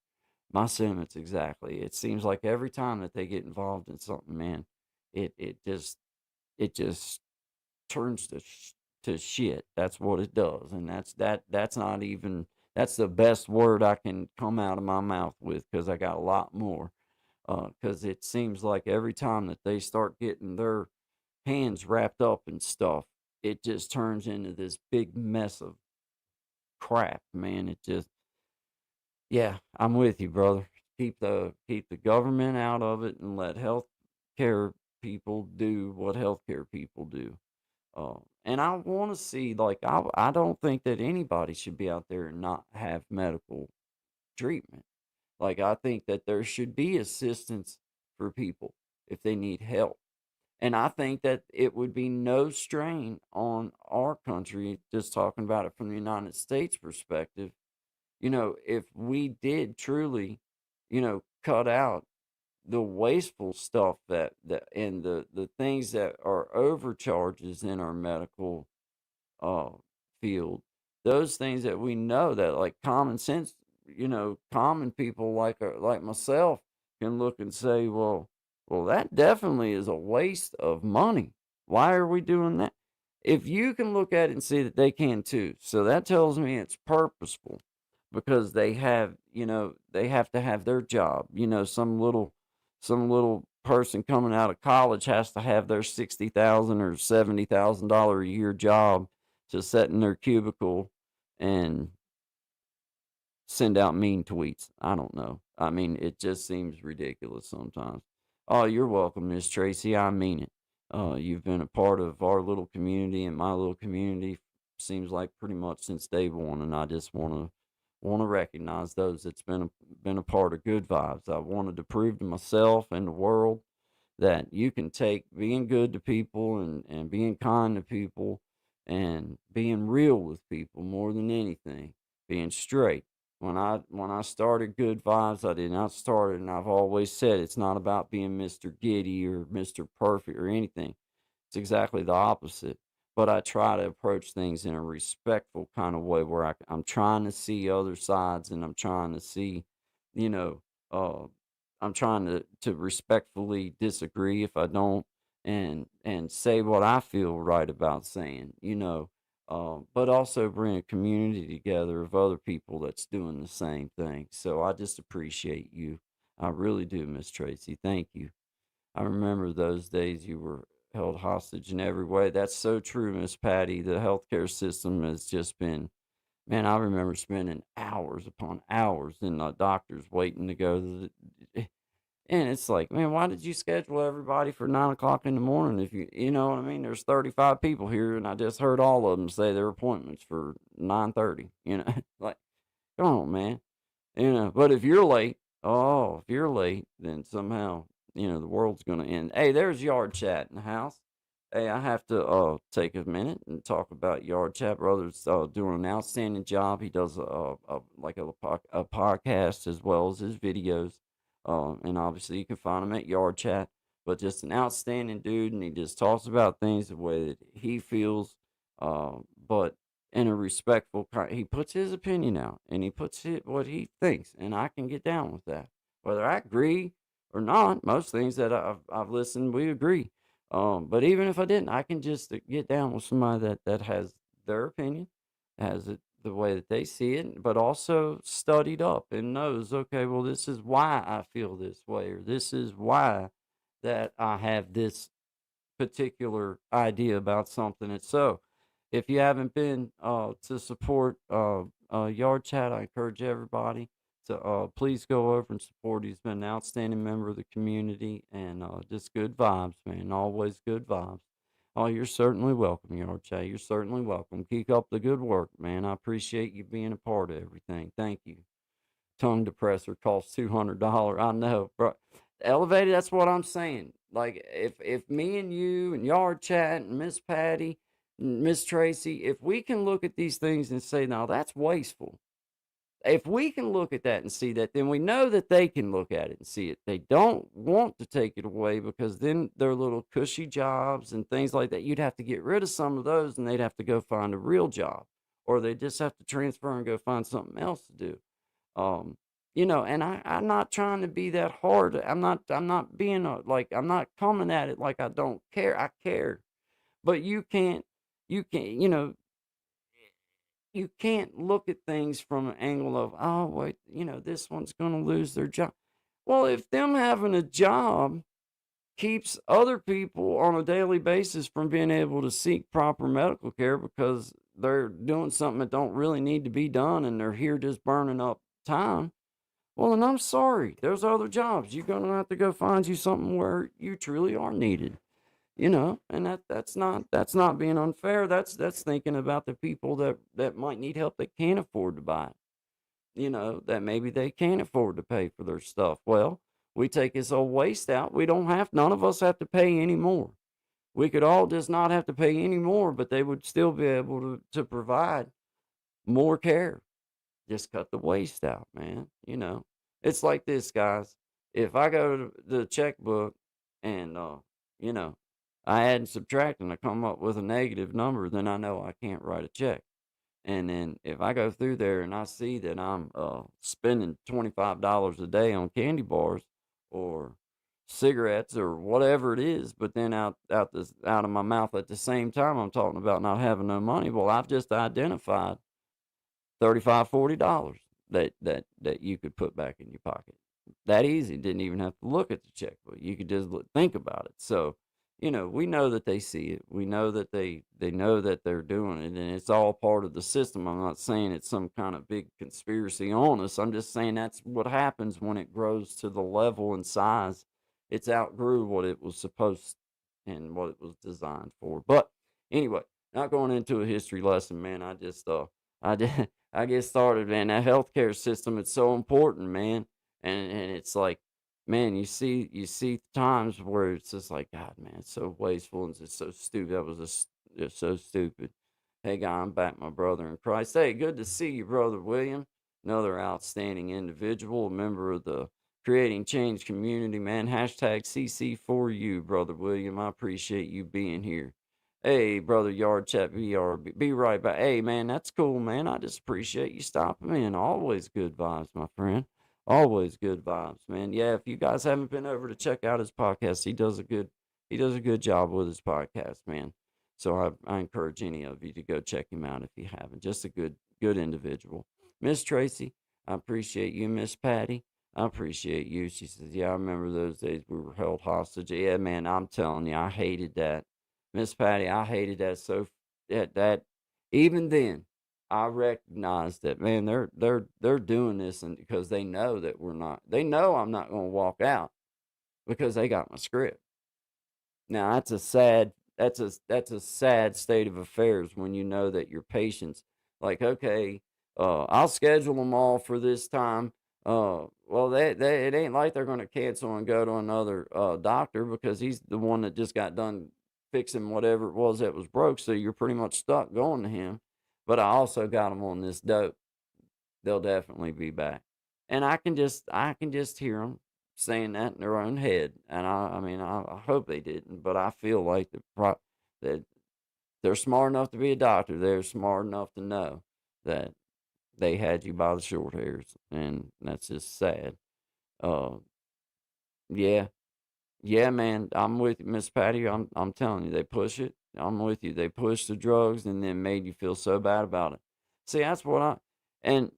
My sentiments exactly. It seems like every time that they get involved in something, man, it just turns to shit. That's what it does, and that's not even that's the best word I can come out of my mouth with because I got a lot more. Because it seems like every time that they start getting their hands wrapped up in stuff, it just turns into this big mess of crap, man. It just Yeah, I'm with you, brother. Keep the government out of it and let healthcare people do what healthcare people do. And I want to see, like, I don't think that anybody should be out there and not have medical treatment. Like, I think that there should be assistance for people if they need help. And I think that it would be no strain on our country, just talking about it from the United States perspective, if we did truly, cut out the wasteful stuff that and the things that are overcharges in our medical uh field, those things that we know that like common sense, common people like myself can look and say, well, that definitely is a waste of money. Why are we doing that? If you can look at it and see that they can too, so that tells me it's purposeful because they have to have their job. Some little person coming out of college has to have their 60,000 or $70,000 a year job to sit in their cubicle and send out mean tweets. I don't know. I mean, it just seems ridiculous sometimes. Oh, you're welcome, Miss Tracy. I mean it. You've been a part of our little community and my little community seems like pretty much since day one, and I just want to recognize those that's been a part of Good Vibes. I wanted to prove to myself and the world that you can take being good to people and being kind to people and being real with people more than anything, being straight. When I started Good Vibes, I did not start it, and I've always said it's not about being Mr. Giddy or Mr. Perfect or anything. It's exactly the opposite. But I try to approach things in a respectful kind of way where I'm trying to see other sides and I'm trying to see, you know, uh, I'm trying to respectfully disagree if I don't and say what I feel right about saying, but also bring a community together of other people that's doing the same thing. So I just appreciate you. I really do, Miss Tracy. Thank you. I remember those days you were held hostage in every way. That's so true, Miss Patty. The healthcare system has just been, man, I remember spending hours upon hours in the doctors waiting to go to and it's like, man, why did you schedule everybody for 9 o'clock in the morning? If you know what I mean? There's 35 people here, and I just heard all of them say their appointments for 9:30. Like, come on, man. But if you're late, then somehow, the world's gonna end. Hey, there's Yard Chat in the house. Hey, I have to take a minute and talk about Yard Chat Brothers doing an outstanding job. He does a podcast as well as his videos, and obviously you can find him at Yard Chat. But just an outstanding dude, and he just talks about things the way that he feels, but in a respectful kind. He puts his opinion out, and he puts what he thinks, and I can get down with that, whether I agree or not. Most things that I've listened, we agree, but even if I didn't, I can just get down with somebody that has their opinion, has it the way that they see it, but also studied up and knows, okay, well, this is why I feel this way, or this is why that I have this particular idea about something. And so, if you haven't been to support Yard Chat, I encourage everybody to please go over and support. He's been an outstanding member of the community, and just good vibes, man. Always good vibes. Oh, you're certainly welcome, Yard Chat. You're certainly welcome. Keep up the good work, man. I appreciate you being a part of everything. Thank you. Tongue depressor costs $200. I know, bro. Elevated. That's what I'm saying. Like if me and you and Yard Chat and Miss Patty, and Miss Tracy, if we can look at these things and say, now that's wasteful. If we can look at that and see that, then we know that they can look at it and see it. They don't want to take it away because then their little cushy jobs and things like that, you'd have to get rid of some of those and they'd have to go find a real job, or they just have to transfer and go find something else to do. Um, and I'm not trying to be that hard. I'm not being I'm not coming at it like I don't care. I care. But you can't, you can't look at things from an angle of, oh, wait, this one's going to lose their job. Well, if them having a job keeps other people on a daily basis from being able to seek proper medical care because they're doing something that don't really need to be done and they're here just burning up time, well, then I'm sorry. There's other jobs. You're gonna have to go find you something where you truly are needed. And that's not being unfair. That's thinking about the people that might need help that can't afford to buy it. That maybe they can't afford to pay for their stuff. Well, we take this old waste out. None of us have to pay anymore. We could all just not have to pay anymore, but they would still be able to provide more care. Just cut the waste out, man. It's like this, guys. If I go to the checkbook and, you know, I add and subtract and I come up with a negative number, then I know I can't write a check. And then if I go through there and I see that I'm spending $25 a day on candy bars or cigarettes or whatever it is, but then out of my mouth at the same time I'm talking about not having no money, well, I've just identified 35, $40 that you could put back in your pocket. That easy. Didn't even have to look at the checkbook. You could just think about it. So, we know that they see it. We know that they know that they're doing it, and it's all part of the system. I'm not saying it's some kind of big conspiracy on us. I'm just saying that's what happens when it grows to the level and size. It's outgrew what it was supposed and what it was designed for. But anyway, not going into a history lesson, man. I did I get started, man. That healthcare system, it's so important, man. And it's like, man, you see times where it's just like, God, man, it's so wasteful and it's so stupid. That was just so stupid. Hey, guy, I'm back, my brother in Christ. Hey, good to see you, brother William. Another outstanding individual, a member of the Creating Change community, man. Hashtag CC4U, brother William. I appreciate you being here. Hey, brother Yard Chat VR, be right back. Hey, man, that's cool, man. I just appreciate you stopping in. Always good vibes, my friend. Always good vibes, man. Yeah, if you guys haven't been over to check out his podcast, he does a good job with his podcast, man. So I encourage any of you to go check him out if you haven't. Just a good individual. Miss Tracy, I appreciate you. Miss Patty, I appreciate you. She says, yeah, I remember those days we were held hostage. Yeah, man, I'm telling you, I hated that. Miss Patty, I hated that so that even then I recognized that, man, they're doing this and because they know that we're not. They know I'm not going to walk out because they got my script. Now that's a sad state of affairs when you know that your patients, like, okay, I'll schedule them all for this time. Well, they it ain't like they're going to cancel and go to another doctor because he's the one that just got done fixing whatever it was that was broke. So you're pretty much stuck going to him. But I also got them on this dope. They'll definitely be back. And I can just hear them saying that in their own head. And I mean, I hope they didn't, but I feel like that they're smart enough to be a doctor. They're smart enough to know that they had you by the short hairs, and that's just sad. Uh, yeah, yeah, man, I'm with you, Miss Patty. I'm telling you, they push it. I'm with you. They push the drugs and then made you feel so bad about it. See, that's what I and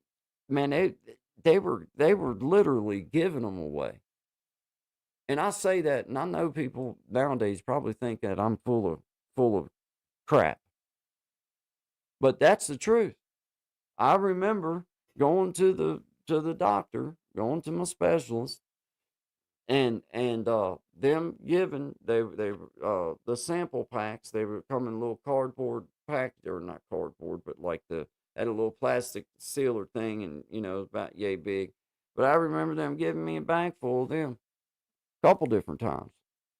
man, they were literally giving them away. And I say that, and I know people nowadays probably think that I'm full of crap, but that's the truth. I remember going to the doctor, going to my specialist, and them giving they the sample packs. They were coming in little cardboard pack, or not cardboard, but like the had a little plastic sealer thing, and about yay big. But I remember them giving me a bag full of them a couple different times,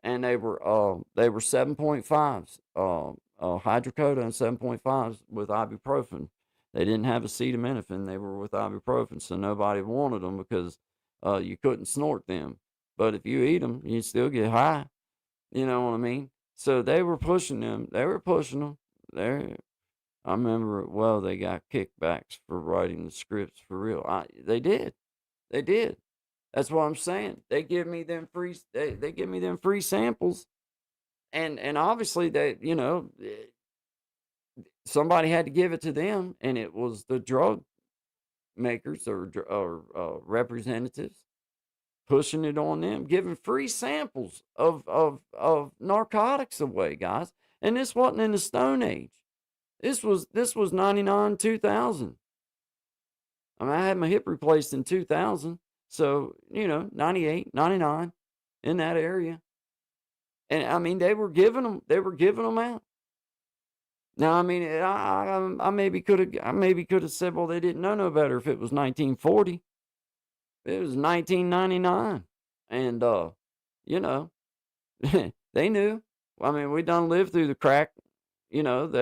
and they were 7.5s, hydrocodone 7.5s with ibuprofen. They didn't have acetaminophen. They were with ibuprofen, so nobody wanted them because you couldn't snort them. But if you eat them, you still get high. You know what I mean? So they were pushing them. They were pushing them. I remember, well, they got kickbacks for writing the scripts for real. They did. They did. That's what I'm saying. They give me them free. They give me them free samples, and obviously somebody had to give it to them, and it was the drug makers or representatives pushing it on them, giving free samples of narcotics away, guys. And this wasn't in the Stone Age. This was 99, 2000. I mean, I had my hip replaced in 2000. So, 98, 99, in that area. And I mean, they were giving them out. Now, I mean, I maybe could have said, well, they didn't know no better if it was 1940. It was 1999. And, you know, they knew. I mean, we done lived through the crack, in the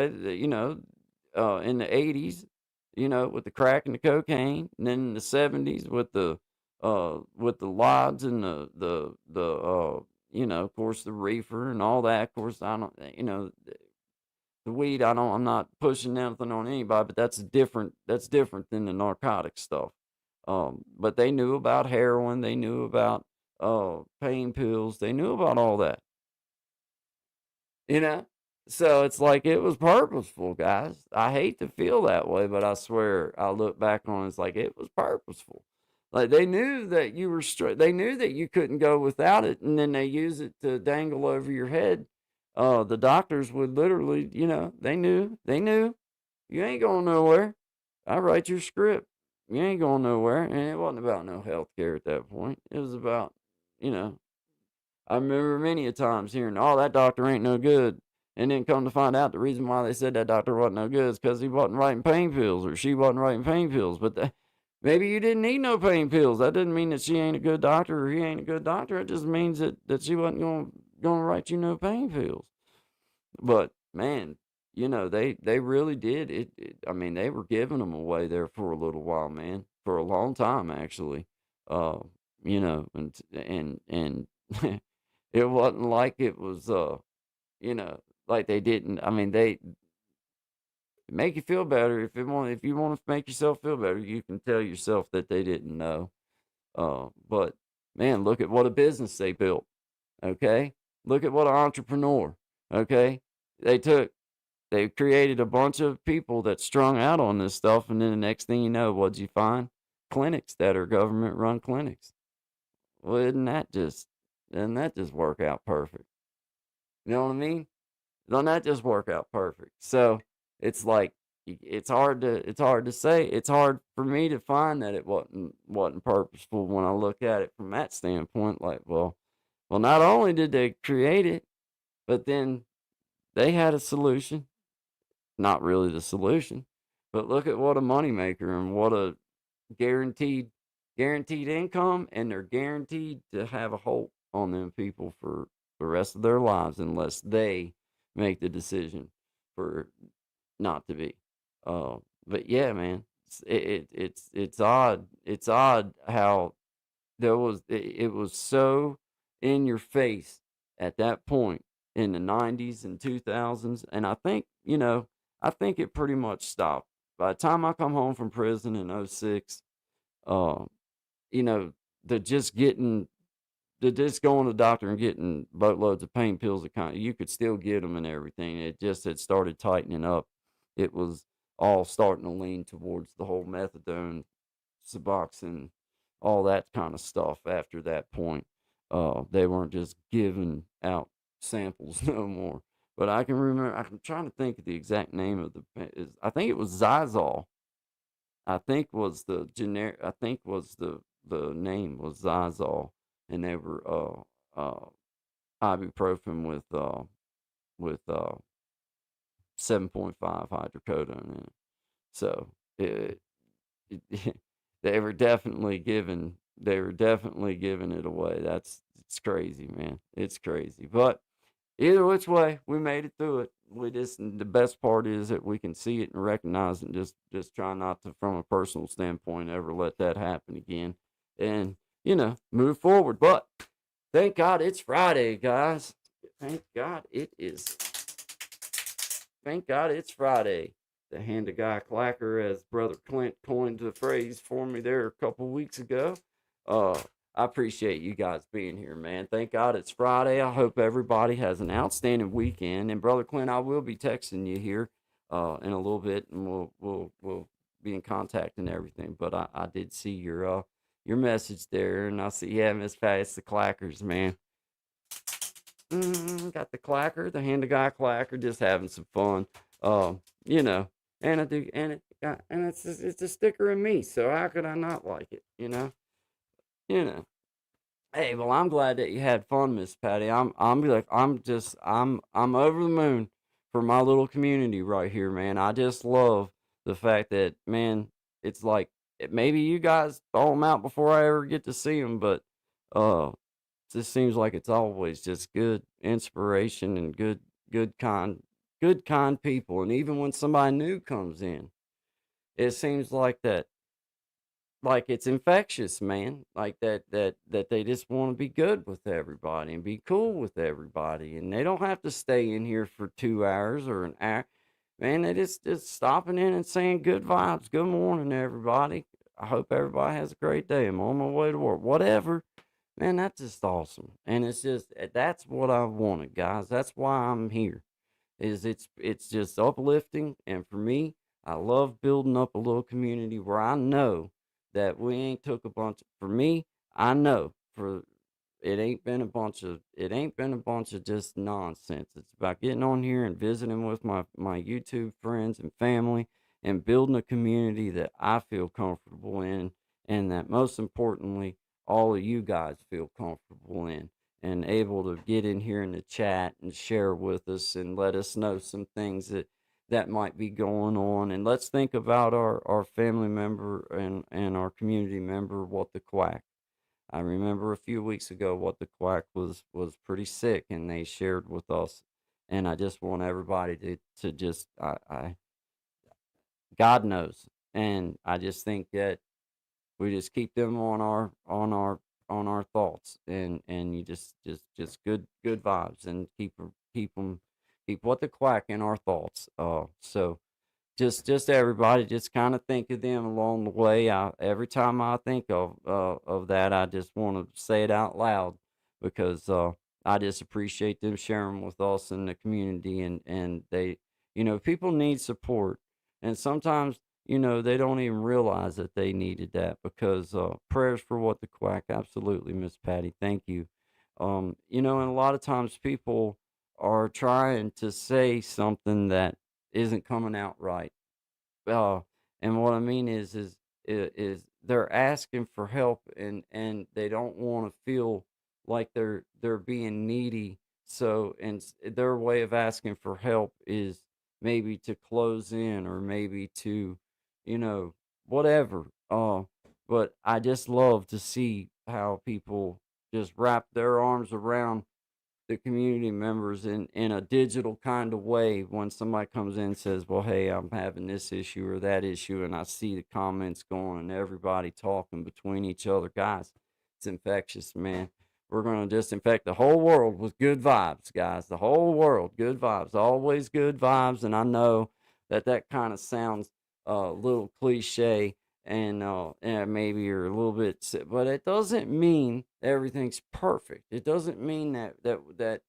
80s, with the crack and the cocaine, and then in the 70s with the lids and of course the reefer and all that. Of course, I don't, the weed, I'm not pushing anything on anybody, but that's different than the narcotic stuff. But they knew about heroin, they knew about pain pills, they knew about all that. You know? So it's like it was purposeful, guys. I hate to feel that way, but I swear I look back on it, it's like it was purposeful. Like they knew that you were straight, they knew that you couldn't go without it, and then they use it to dangle over your head. The doctors would literally, they knew you ain't going nowhere. I write your script. You ain't going nowhere. And it wasn't about no health care at that point. It was about, you know, I remember many a times hearing, oh, that doctor ain't no good. And then come to find out the reason why they said that doctor wasn't no good is because he wasn't writing pain pills or she wasn't writing pain pills. But maybe you didn't need no pain pills. That doesn't mean that she ain't a good doctor or he ain't a good doctor. It just means that she wasn't going to write you no pain pills. But man, they really did I mean, they were giving them away there for a little while, man, for a long time actually. Uh, and it wasn't like it was like they didn't. I mean, they make you feel better if you want to make yourself feel better, you can tell yourself that they didn't know. But man, look at what a business they built. Okay, look at what an entrepreneur. Okay, they created a bunch of people that strung out on this stuff, and then the next thing you know, what'd you find? Clinics that are government run clinics. Well, didn't that just work out perfect? You know what I mean? Doesn't that just work out perfect? So it's like it's hard to say. It's hard for me to find that it wasn't purposeful when I look at it from that standpoint. Like, well, not only did they create it, but then they had a solution. Not really the solution, but look at what a moneymaker and what a guaranteed income, and they're guaranteed to have a hold on them people for the rest of their lives unless they make the decision for not to be. But yeah, man, it's odd. It's odd how it was so in your face at that point in the 90s and 2000s, and I think it pretty much stopped by the time I come home from prison in '06. uh you know the just getting the just going to the doctor and getting boatloads of pain pills, that kind of, you could still get them and everything. It just had started tightening up. It was all starting to lean towards the whole methadone, Suboxone, all that kind of stuff after that point. They weren't just giving out samples no more. But I can remember, I'm trying to think of the exact name of I think it was Zizol. I think was the generic, I think was the name was Zizol. And they were, ibuprofen with 7.5 hydrocodone in it. So it, they were definitely giving it away. It's crazy, man. It's crazy. But either which way, we made it through it. The best part is that we can see it and recognize it, and just try not to, from a personal standpoint, ever let that happen again. And, move forward. But thank God it's Friday, guys. Thank God it is. Thank God it's Friday. The hand of guy clacker, as Brother Clint coined the phrase for me there a couple weeks ago. I appreciate you guys being here, man. Thank God it's Friday. I hope everybody has an outstanding weekend. And Brother Clint, I will be texting you here in a little bit, and we'll be in contact and everything. But I did see your message there, and I see, yeah, Miss Patty, it's the clackers, man. Got the clacker, the hand of guy clacker, just having some fun. You know, and I do, and it's a sticker in me. So how could I not like it? You know. Hey, well, I'm glad that you had fun, Miss Patty. I'm over the moon for my little community right here, man. I just love the fact that, man, it's like maybe you guys throw them out before I ever get to see them, but uh, it just seems like it's always just good inspiration and good good kind people. And even when somebody new comes in, it seems like it's infectious, man. Like that they just want to be good with everybody and be cool with everybody, and they don't have to stay in here for 2 hours or an hour. Man, they just stopping in and saying good vibes. Good morning, everybody. I hope everybody has a great day. I'm on my way to work. Whatever, man. That's just awesome, and that's what I wanted, guys. That's why I'm here. It's just uplifting, and for me, I love building up a little community where I know that we ain't took a bunch. For me, I know for it ain't been a bunch of just nonsense. It's about getting on here and visiting with my YouTube friends and family, and building a community that I feel comfortable in, and that most importantly, all of you guys feel comfortable in, and able to get in here in the chat and share with us and let us know some things that might be going on. And let's think about our family member and our community member, What the Quack. I remember a few weeks ago, What the Quack was pretty sick, and they shared with us. And I just want everybody to just I God knows. And I just think that we just keep them on our thoughts, and you just good vibes, and keep What the Quack in our thoughts. So just everybody, just kind of think of them along the way. Every time I think of that, I just want to say it out loud, because I just appreciate them sharing with us in the community, and they, people need support, and sometimes, they don't even realize that they needed that, because prayers for What the Quack. Absolutely, Miss Patty. Thank you. And a lot of times people are trying to say something that isn't coming out right. uh, and what I mean is they're asking for help, and they don't want to feel like they're being needy. So, and their way of asking for help is maybe to close in, or maybe to, you know, whatever. But I just love to see how people just wrap their arms around the community members in a digital kind of way when somebody comes in and says, well, hey, I'm having this issue or that issue, and I see the comments going and everybody talking between each other. Guys, it's infectious, man. We're going to disinfect the whole world with good vibes, guys. The whole world, good vibes, always good vibes. And I know that that kind of sounds a little cliche and maybe you're a little bit sick, but it doesn't mean everything's perfect. It doesn't mean that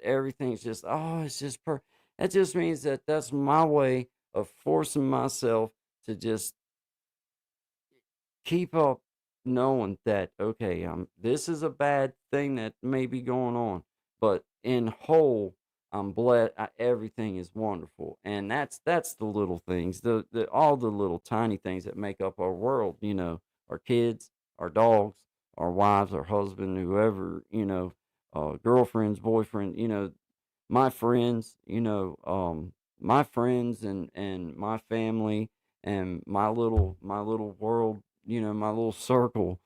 everything's just, oh, it's just perfect. That just means that that's my way of forcing myself to just keep up knowing that, okay, this is a bad thing that may be going on, but in whole, I'm blessed. Everything is wonderful, and that's the little things, the all the little tiny things that make up our world. Our kids, our dogs, our wives, our husband, whoever, girlfriends, boyfriend, my friends, my friends and my family and my little world, my little circle.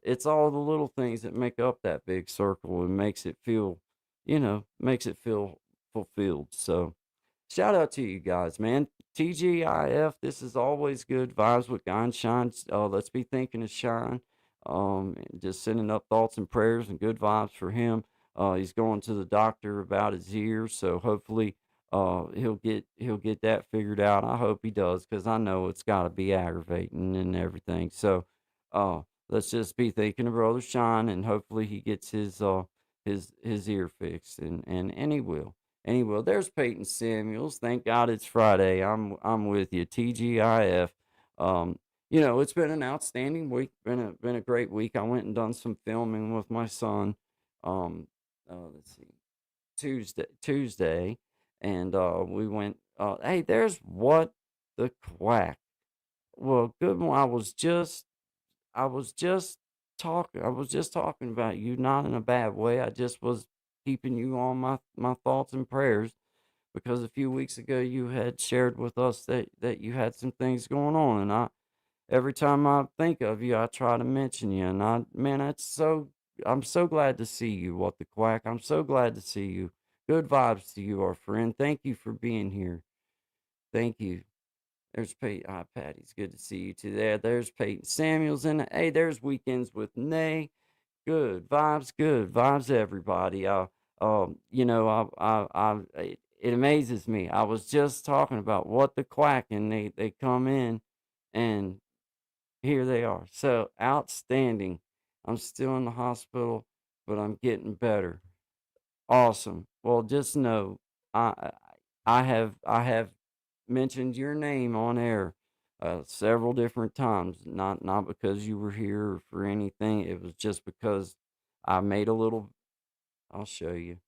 It's all the little things that make up that big circle and makes it feel fulfilled. So shout out to you guys, man. TGIF, this is always good vibes with Guy and Shine. Let's be thinking of Shine. And just sending up thoughts and prayers and good vibes for him. He's going to the doctor about his ears, so hopefully he'll get that figured out. I hope he does, because I know it's got to be aggravating and everything. So let's just be thinking of Brother Shine, and hopefully he gets his ear fixed, and he will. And he will. There's Peyton Samuels. Thank God it's Friday. I'm with you. TGIF. It's been an outstanding week. Been a great week. I went and done some filming with my son. Let's see, Tuesday, and we went. Hey, there's What the Quack. Well, good one. I was just talking about you, not in a bad way. I just was keeping you on my thoughts and prayers, because a few weeks ago you had shared with us that you had some things going on, and every time I think of you, I try to mention you, and man, I'm so glad to see you, What the Quack. I'm so glad to see you. Good vibes to you, our friend. Thank you for being here. Thank you. There's Peyton. Patty's good to see you too. There's Peyton Samuels, and hey, there's Weekends with Nay. Good vibes, everybody. It amazes me. I was just talking about What the Quack, and they come in, and here they are. So outstanding. I'm still in the hospital, but I'm getting better. Awesome. Well, just know I I have mentioned your name on air several different times. Not because you were here or for anything. It was just because I made a little. I'll show you.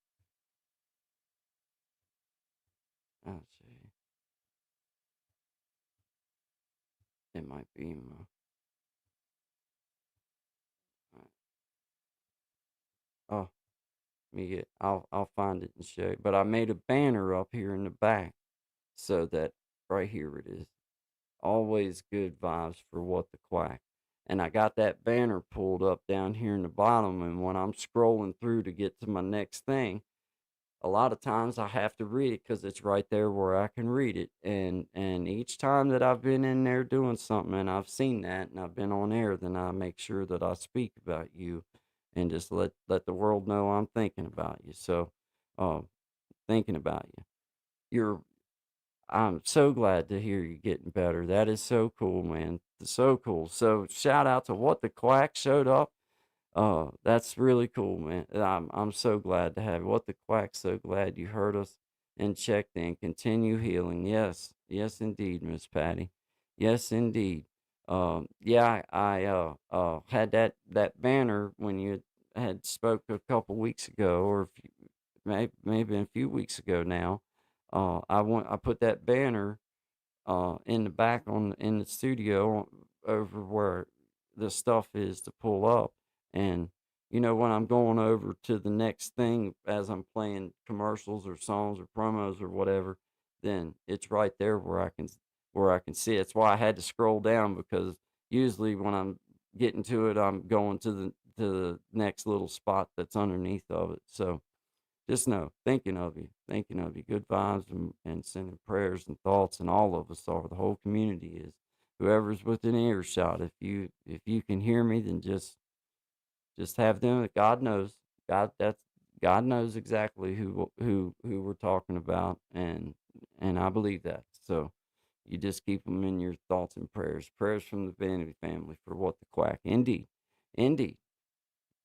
I'll show you. It might be in my. Oh, me get. I'll find it and show you. But I made a banner up here in the back, so that right here it is. Always good vibes for What the Quack. And I got that banner pulled up down here in the bottom. And when I'm scrolling through to get to my next thing, a lot of times I have to read it because it's right there where I can read it. And each time that I've been in there doing something and I've seen that and I've been on air, then I make sure that I speak about you and just let the world know I'm thinking about you. So, uh, thinking about you. You're I'm so glad to hear you getting better. That is so cool, man. So cool. So shout out to What the Quack showed up. That's really cool, man. I'm so glad to have you. What the Quack. So glad you heard us and checked in. Continue healing. Yes, yes, indeed, Miss Patty. Yes, indeed. Yeah, I had that banner when you had spoke a couple weeks ago, or maybe a few weeks ago now. I put that banner in the back in the studio over where the stuff is to pull up. And when I'm going over to the next thing as I'm playing commercials or songs or promos or whatever, then it's right there where I can see it. That's why I had to scroll down, because usually when I'm getting to it, I'm going the next little spot that's underneath of it. So just know, thinking of you, good vibes, and sending prayers and thoughts, and all of us are. The whole community is. Whoever's within earshot, if you can hear me, then just have them. God knows. God knows exactly who we're talking about, and I believe that. So you just keep them in your thoughts and prayers. Prayers from the Vanity family for What the Quack. Indeed, indeed.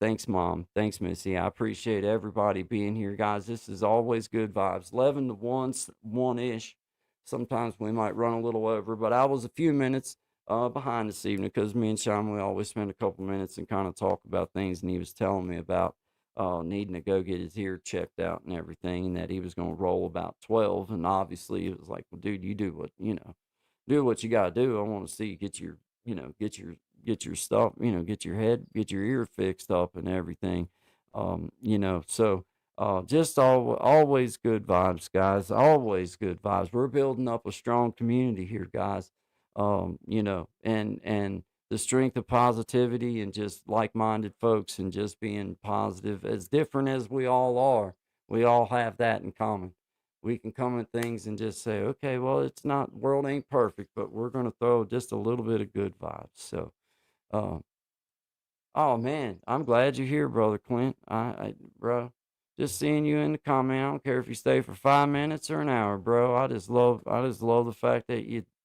Thanks, Mom. Thanks, Missy. I appreciate everybody being here, guys. This is always good vibes. 11 to 1, 1 ish. Sometimes we might run a little over, but I was a few minutes behind this evening because me and Sean, we always spend a couple minutes and kind of talk about things. And he was telling me about needing to go get his ear checked out and everything, and that he was going to roll about 12. And obviously, it was like, well, dude, you do what, do what you got to do. I want to see you get your, get your stuff, get your head, get your ear fixed up and everything. So just always good vibes, guys. Always good vibes. We're building up a strong community here, guys. And the strength of positivity and just like-minded folks and just being positive, as different as we all are, we all have that in common. We can come at things and just say, okay, well, it's not, world ain't perfect, but we're going to throw just a little bit of good vibes. So, uh, oh man, I'm glad you're here, brother Clint. Bro, just seeing you in the comment. I don't care if you stay for 5 minutes or an hour, bro. I just love the fact that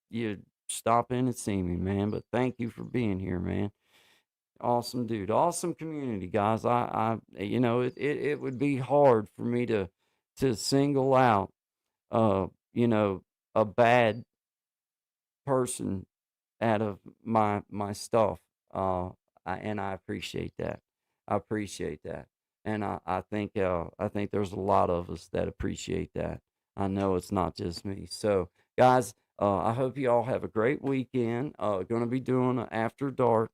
you stop in and see me, man. But thank you for being here, man. Awesome dude, awesome community, guys. It would be hard for me to single out, uh, you know, a bad person out of my stuff. And I appreciate that. I appreciate that. And I think there's a lot of us that appreciate that. I know it's not just me. So guys, I hope you all have a great weekend. Gonna be doing a after dark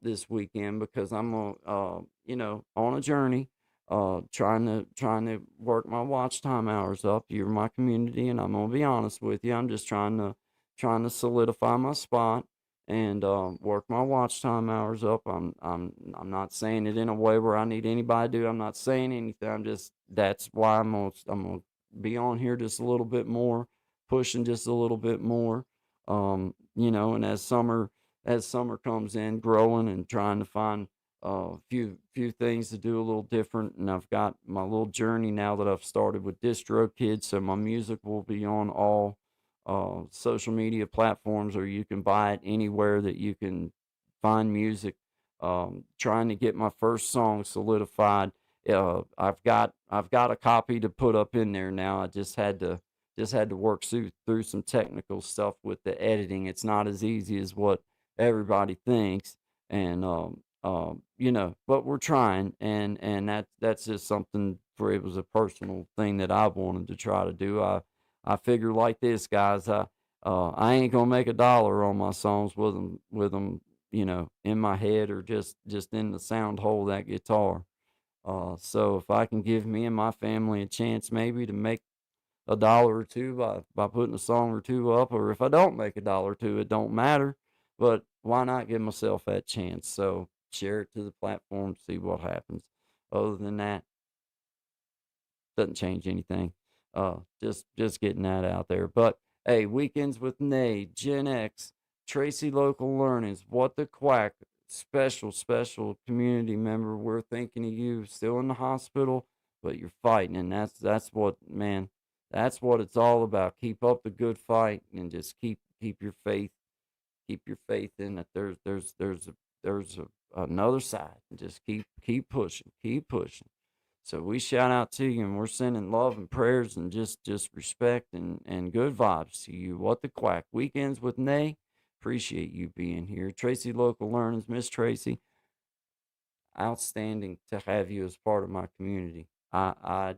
this weekend because I'm on a journey, trying to work my watch time hours up. You're my community, and I'm gonna be honest with you. I'm just trying to solidify my spot and work my watch time hours up. I'm not saying it in a way where I need anybody to do. I'm not saying anything. That's why I'm gonna be on here just a little bit more, pushing just a little bit more. And as summer comes in, growing and trying to find few things to do a little different. And I've got my little journey now that I've started with DistroKid, so my music will be on all social media platforms, or you can buy it anywhere that you can find music. Trying to get my first song solidified. I've got a copy to put up in there now. I just had to work through some technical stuff with the editing. It's not as easy as what everybody thinks, and but we're trying, and that's just something for, it was a personal thing that I wanted to try to do. I figure like this, guys. I ain't gonna make $1 on my songs with them, in my head, or just in the sound hole of that guitar. So if I can give me and my family a chance, maybe to make $1 or two by putting a song or two up, or if I don't make $1 or two, it don't matter. But why not give myself that chance? So share it to the platform, see what happens. Other than that, doesn't change anything. Just getting that out there. But hey, weekends with Nate, Gen X, Tracy Local Learnings, What the Quack, special community member. We're thinking of you. Still in the hospital, but you're fighting, and that's what, man. That's what it's all about. Keep up the good fight, and just keep your faith. Keep your faith in that. Another side, and just keep pushing, keep pushing. So we shout out to you, and we're sending love and prayers and just respect and good vibes to you. What the Quack, weekends with Nay. Appreciate you being here. Tracy Local Learnings, Miss Tracy. Outstanding to have you as part of my community. I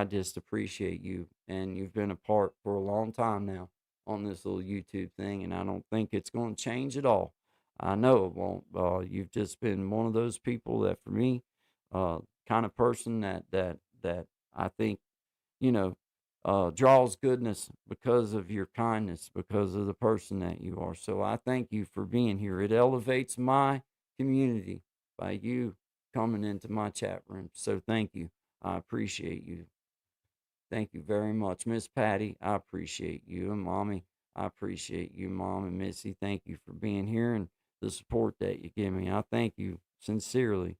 just appreciate you, and you've been a part for a long time now on this little YouTube thing, and I don't think it's going to change at all. I know it won't. You've just been one of those people that, for me, kind of person that I think, draws goodness because of your kindness, because of the person that you are. So I thank you for being here. It elevates my community by you coming into my chat room. So thank you. I appreciate you. Thank you very much. Miss Patty, I appreciate you. And Mommy, I appreciate you. Mom and Missy, thank you for being here and the support that you give me. I thank you sincerely.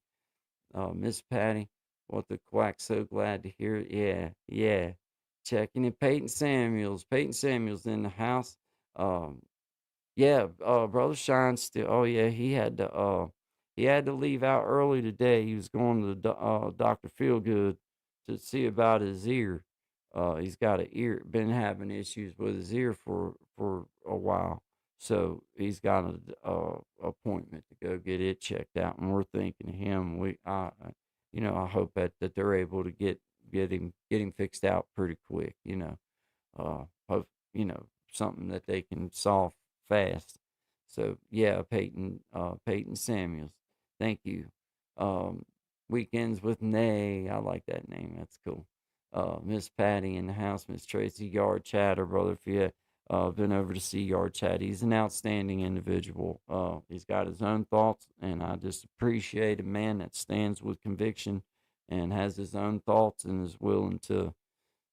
Miss Patty, what the quack, so glad to hear it. Yeah, yeah. Checking in Peyton Samuels. Peyton Samuels in the house. Um, yeah, Brother Shine still. Oh yeah, he had to leave out early today. He was going to Dr. Feelgood to see about his ear. He's got been having issues with his ear for a while. So he's got an appointment to go get it checked out, and we're thinking of him. I hope that they're able to get him fixed out pretty quick. Hope something that they can solve fast. So yeah, Peyton Samuels. Thank you. Um, Weekends with Nay. I like that name. That's cool. Miss Patty in the house. Miss Tracy Yard Chatter, brother. If you been over to see Yard Chat, he's an outstanding individual. He's got his own thoughts, and I just appreciate a man that stands with conviction and has his own thoughts and is willing to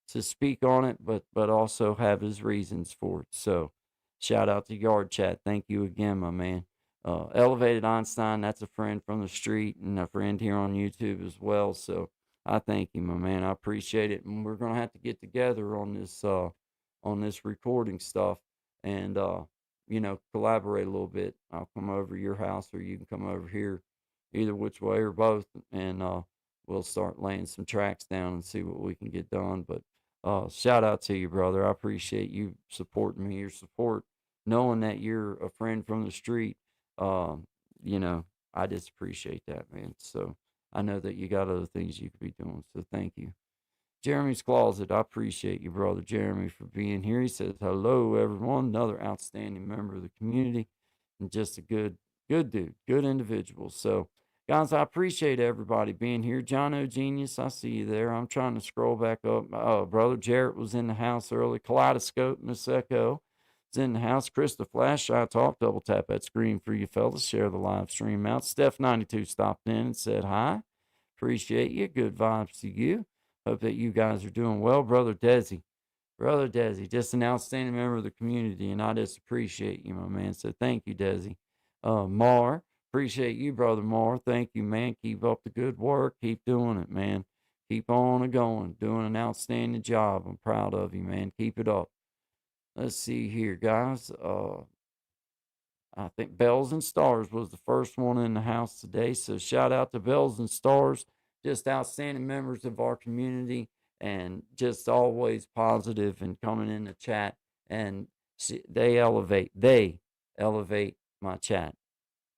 speak on it, but also have his reasons for it. So, shout out to Yard Chat. Thank you again, my man. Elevated Einstein, that's a friend from the street and a friend here on YouTube as well. So I thank you, my man. I appreciate it, and we're gonna have to get together on this recording stuff and collaborate a little bit. I'll come over to your house, or you can come over here, either which way or both, and we'll start laying some tracks down and see what we can get done. But shout out to you, brother. I appreciate you supporting me. Your support, knowing that you're a friend from the street. Um, I just appreciate that, man. So I know that you got other things you could be doing. So thank you. Jeremy's Closet, I appreciate you, brother Jeremy, for being here. He says, hello, everyone. Another outstanding member of the community and just a good dude, good individual. So, guys, I appreciate everybody being here. John O. Genius, I see you there. I'm trying to scroll back up. Brother Jarrett was in the house early. Kaleidoscope, Miss Echo is in the house. Krista Flash, I talk. Double tap that screen for you fellas. Share the live stream out. Steph92 stopped in and said hi. Appreciate you. Good vibes to you. Hope that you guys are doing well. Brother Desi, just an outstanding member of the community, and I just appreciate you, my man. So thank you, Desi. Mar, appreciate you, brother Mar. Thank you, man. Keep up the good work. Keep doing it, man. Keep on going. Doing an outstanding job. I'm proud of you, man. Keep it up. Let's see here, guys. I think Bells and Stars was the first one in the house today. So shout out to Bells and Stars, just outstanding members of our community and just always positive and coming in the chat. And they elevate my chat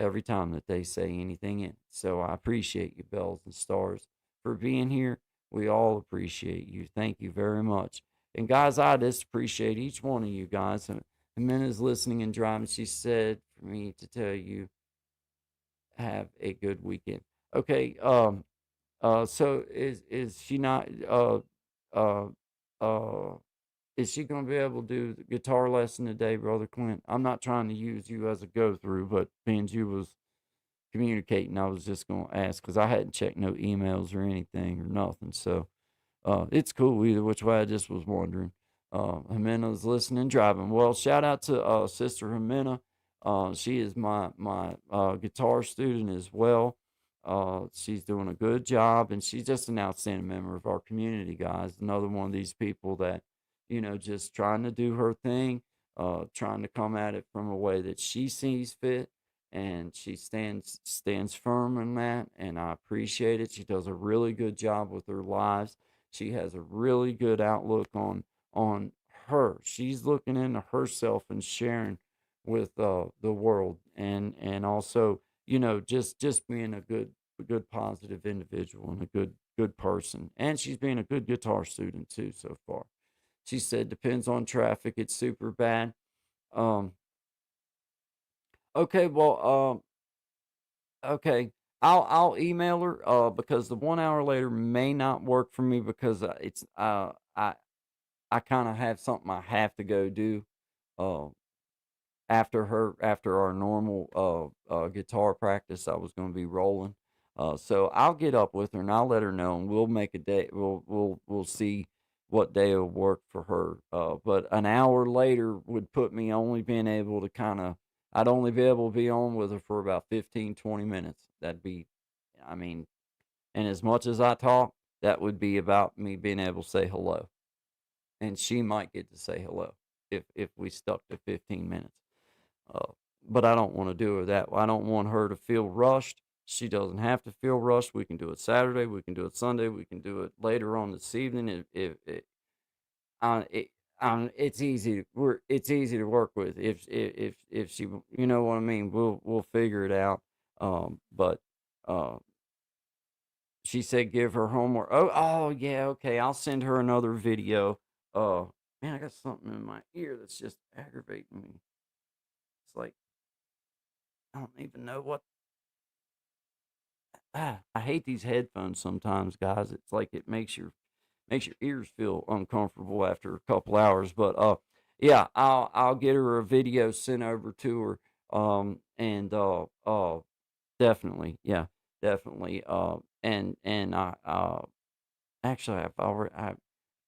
every time that they say anything in. So I appreciate you, Bells and Stars, for being here. We all appreciate you. Thank you very much. And guys, I just appreciate each one of you guys. Jimena's listening and driving. She said for me to tell you, have a good weekend. Okay. So is she not? Uh. Uh. Is she going to be able to do the guitar lesson today, Brother Clint? I'm not trying to use you as a go through, but being you was communicating, I was just going to ask because I hadn't checked no emails or anything or nothing. So it's cool either which way. I just was wondering. Jimena's listening, driving. Well, shout out to Sister Jimena. She is my guitar student as well. She's doing a good job, and she's just an outstanding member of our community, guys. Another one of these people that, just trying to do her thing, trying to come at it from a way that she sees fit, and she stands firm in that, and I appreciate it. She does a really good job with her lives. She has a really good outlook on her. She's looking into herself and sharing with the world, and also just being a good positive individual and a good person. And she's being a good guitar student too so far. She said depends on traffic. It's super bad. Um. Okay. Well. Okay. I'll email her because the 1 hour later may not work for me because it's I kind of have something I have to go do. Uh, after our normal guitar practice, I was going to be rolling. So I'll get up with her and I'll let her know, and we'll make a day. We'll see what day will work for her. But an hour later would put me only being able to I'd only be able to be on with her for about 15, 20 minutes. That'd be, I mean, and as much as I talk, that would be about me being able to say hello. And she might get to say hello if we stuck to 15 minutes. Uh, but I don't want to do her that. I don't want her to feel rushed. She doesn't have to feel rushed. We can do it Saturday. We can do it Sunday. We can do it later on this evening. It, it's easy. It's easy to work with. If she, you know what I mean. We'll figure it out. But uh, she said give her homework. Oh yeah, okay. I'll send her another video. Uh, Man, I got something in my ear that's just aggravating me. It's like I don't even know what. I hate these headphones sometimes, guys. It's like it makes your ears feel uncomfortable after a couple hours. But yeah, I'll get her a video sent over to her. And definitely, yeah, definitely. And actually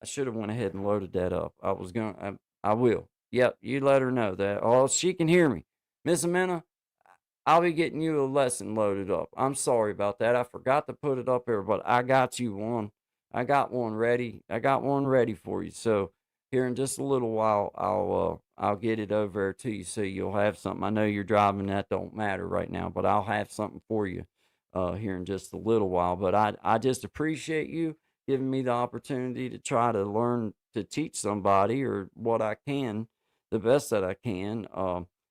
I should have went ahead and loaded that up. I will. Yep, you let her know that. Oh, she can hear me, Miss Amena. I'll be getting you a lesson loaded up. I'm sorry about that. I forgot to put it up here, but I got you one. I got one ready. I got one ready for you. So here in just a little while, I'll get it over there to you so you'll have something. I know you're driving, that don't matter right now, but I'll have something for you here in just a little while. But I just appreciate you giving me the opportunity to try to learn to teach somebody or what I can, the best that I can.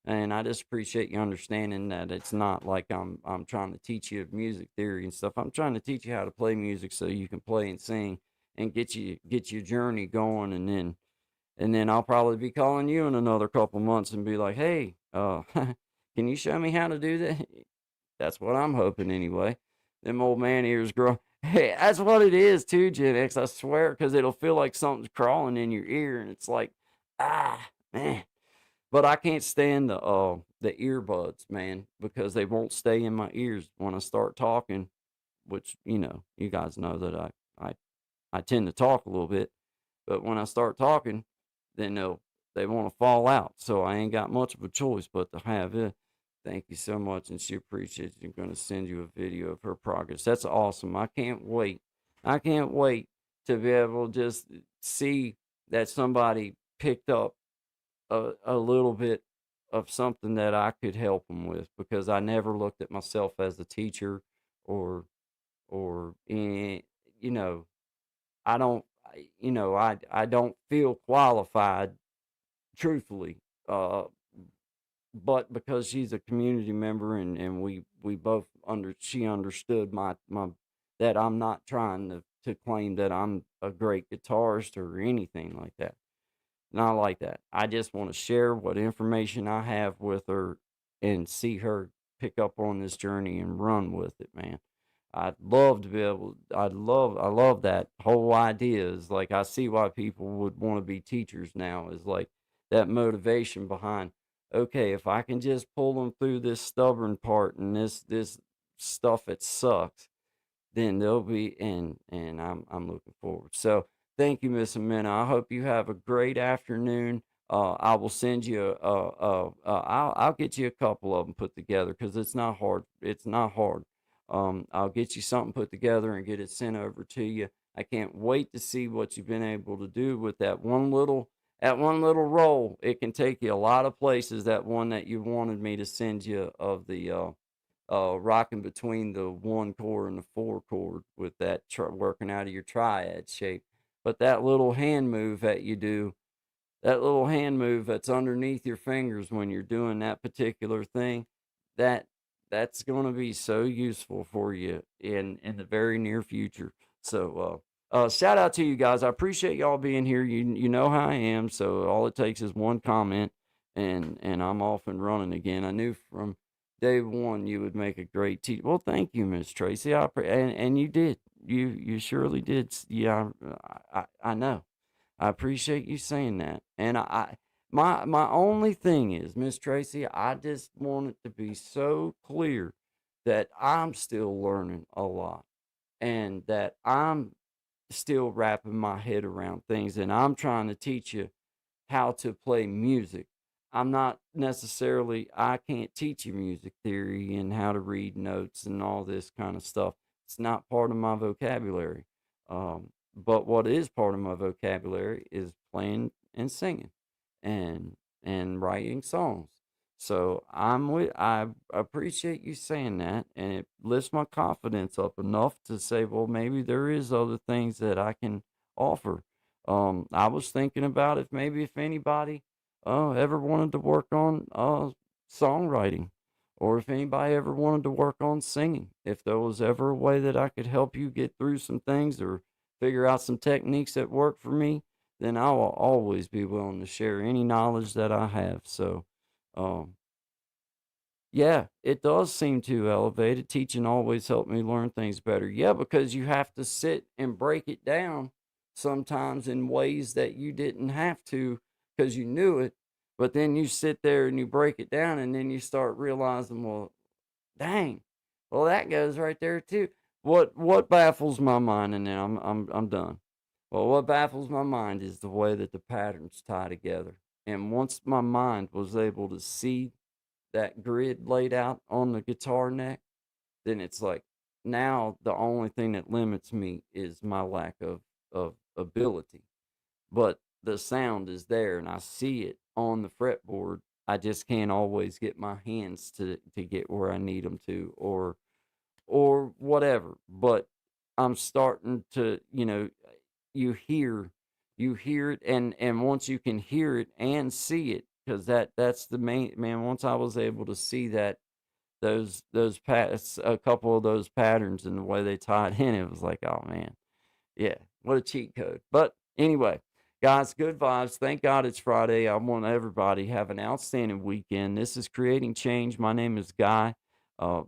And I just appreciate you understanding that it's not like I'm trying to teach you music theory and stuff. I'm trying to teach you how to play music so you can play and sing and get your journey going. And then I'll probably be calling you in another couple months and be like, hey, can you show me how to do that? That's what I'm hoping anyway. Them old man ears grow. Hey, that's what it is too, Gen X. I swear, because it'll feel like something's crawling in your ear, and it's like, man. But I can't stand the earbuds, man, because they won't stay in my ears when I start talking. Which you guys know that I I tend to talk a little bit, but when I start talking, then they want to fall out. So I ain't got much of a choice but to have it. Thank you so much, and she appreciates you. Going to send you a video of her progress. That's awesome. I can't wait. I can't wait to be able to just see that somebody picked up a little bit of something that I could help them with, because I never looked at myself as a teacher or or you know I don't I don't feel qualified, truthfully. But because she's a community member, and we both she understood my that I'm not trying to claim that I'm a great guitarist or anything like that. Not like that. I just want to share what information I have with her and see her pick up on this journey and run with it, man. I'd love to be able, I love that whole idea. Is like, I see why people would want to be teachers now, is like that motivation behind, okay, if I can just pull them through this stubborn part and this stuff that sucks, then they'll be and I'm looking forward. So thank you, Miss Amena. I hope you have a great afternoon. I will send you I'll get you a couple of them put together, because it's not hard. It's not hard. I'll get you something put together and get it sent over to you. I can't wait to see what you've been able to do with that one little roll. It can take you a lot of places. That one that you wanted me to send you of the rocking between the 1 chord and the 4 chord with that working out of your triad shape. But that little hand move that you do, that little hand move that's underneath your fingers when you're doing that particular thing, that that's going to be so useful for you in the very near future. So shout out to you guys. I appreciate y'all being here. You know how I am. So all it takes is one comment, and I'm off and running again. I knew from day one you would make a great teacher. Well, thank you, Miss Tracy. And you did. You surely did. Yeah, I know. I appreciate you saying that. And My only thing is, Miss Tracy, I just want it to be so clear that I'm still learning a lot and that I'm still wrapping my head around things and I'm trying to teach you how to play music. I'm not necessarily, I can't teach you music theory and how to read notes and all this kind of stuff. It's not part of my vocabulary. But what is part of my vocabulary is playing and singing and writing songs. So I appreciate you saying that, and it lifts my confidence up enough to say, well, maybe there is other things that I can offer. I was thinking about if anybody ever wanted to work on songwriting, or if anybody ever wanted to work on singing, if there was ever a way that I could help you get through some things or figure out some techniques that work for me, then I will always be willing to share any knowledge that I have. So, um, yeah, it does seem too elevated. Teaching always helped me learn things better. Yeah, because you have to sit and break it down sometimes in ways that you didn't have to because you knew it. But then you sit there and you break it down and then you start realizing, well, dang, well that goes right there too. What baffles my mind, and then I'm done. Well, what baffles my mind is the way that the patterns tie together. And once my mind was able to see that grid laid out on the guitar neck, then it's like now the only thing that limits me is my lack of ability. But the sound is there and I see it on the fretboard. I just can't always get my hands to get where I need them to, or whatever. But I'm starting to, you hear you hear it, and once you can hear it and see it, because that's the main man. Once I was able to see that a couple of those patterns and the way they tied in, it was like, oh man, yeah, what a cheat code. But anyway, guys, good vibes. Thank God it's Friday. I want everybody have an outstanding weekend. This is Creating Change. My name is Guy. Uh,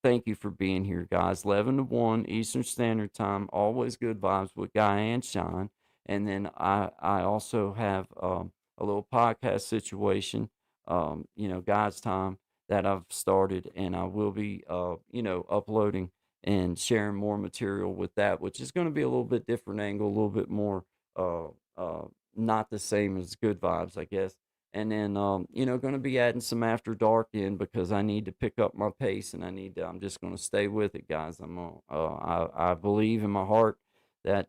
Thank you for being here, guys. 11 to 1 Eastern Standard Time. Always good vibes with Guy and Sean. And then I also have a little podcast situation, God's Time, that I've started. And I will be, uploading and sharing more material with that, which is going to be a little bit different angle, a little bit more, uh, uh, not the same as Good Vibes, I guess. And then, going to be adding some After Dark in because I need to pick up my pace and I'm just going to stay with it, guys. I believe in my heart that,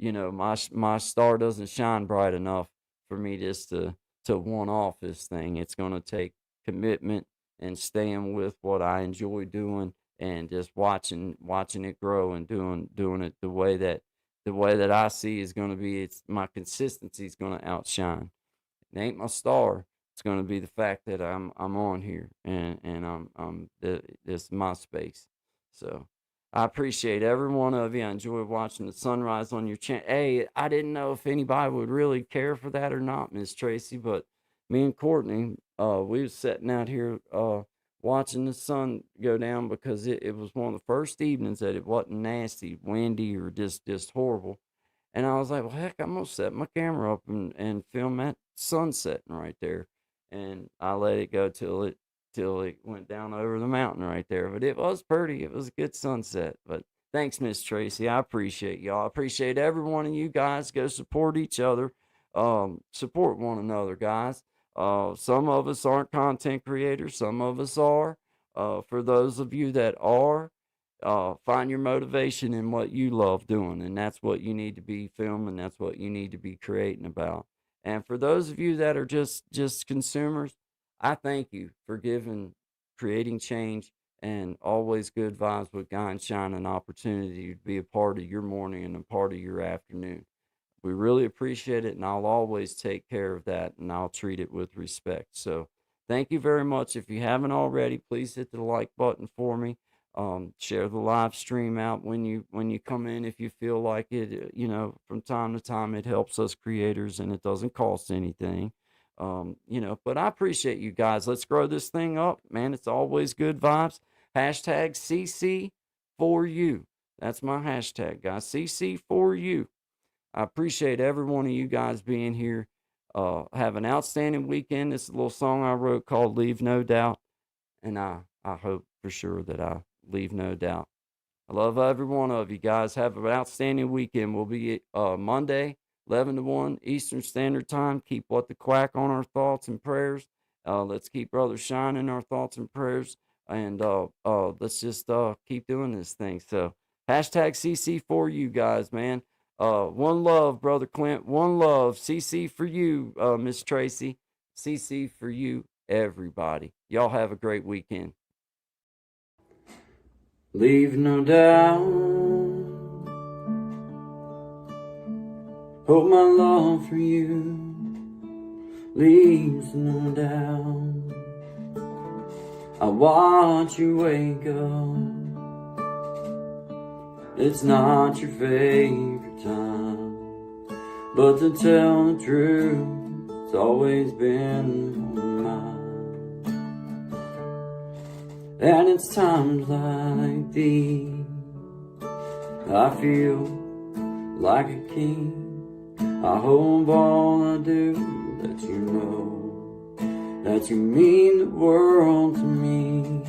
my star doesn't shine bright enough for me just to one off this thing. It's going to take commitment and staying with what I enjoy doing and just watching it grow and doing it the way that I see is going to be, it's my consistency is going to outshine. It ain't my star. It's going to be the fact that I'm on here and this is my space. So I appreciate every one of you. I enjoy watching the sunrise on your channel. Hey, I didn't know if anybody would really care for that or not, Miss Tracy, but me and Courtney, we was sitting out here watching the sun go down because it was one of the first evenings that it wasn't nasty, windy, or just horrible. And I was like, well, heck, I'm gonna set my camera up and film that sun setting right there. And I let it go till it went down over the mountain right there. But it was pretty. It was a good sunset. But thanks, Miss Tracy. I appreciate y'all. I appreciate every one of you guys. Go support each other. Support one another, guys. Some of us aren't content creators. Some of us are. For those of you that are, find your motivation in what you love doing, and that's what you need to be filming. That's what you need to be creating about. And for those of you that are just consumers, I thank you for creating change, and always good vibes with Guy and Shine, an opportunity to be a part of your morning and a part of your afternoon. We really appreciate it, and I'll always take care of that, and I'll treat it with respect. So thank you very much. If you haven't already, please hit the like button for me. Share the live stream out when you come in if you feel like it. From time to time, it helps us creators, and it doesn't cost anything. But I appreciate you guys. Let's grow this thing up, man. It's always good vibes. Hashtag CC for you. That's my hashtag, guys. CC for you. I appreciate every one of you guys being here. have an outstanding weekend. This is a little song I wrote called Leave No Doubt. And I hope for sure that I leave no doubt. I love every one of you guys. Have an outstanding weekend. We'll be Monday, 11 to 1 Eastern Standard Time. Keep What the Quack on our thoughts and prayers. Let's keep Brother Shine in our thoughts and prayers. And let's just keep doing this thing. So hashtag CC for you guys, man. One love, Brother Clint. One love. CC for you, Miss Tracy. CC for you, everybody. Y'all have a great weekend. Leave no doubt, hope my love for you leaves no doubt. I watch you wake up, it's not your favorite time, but to tell the truth, it's always been on mine. And it's times like these I feel like a king. I hope all I do that you know that you mean the world to me.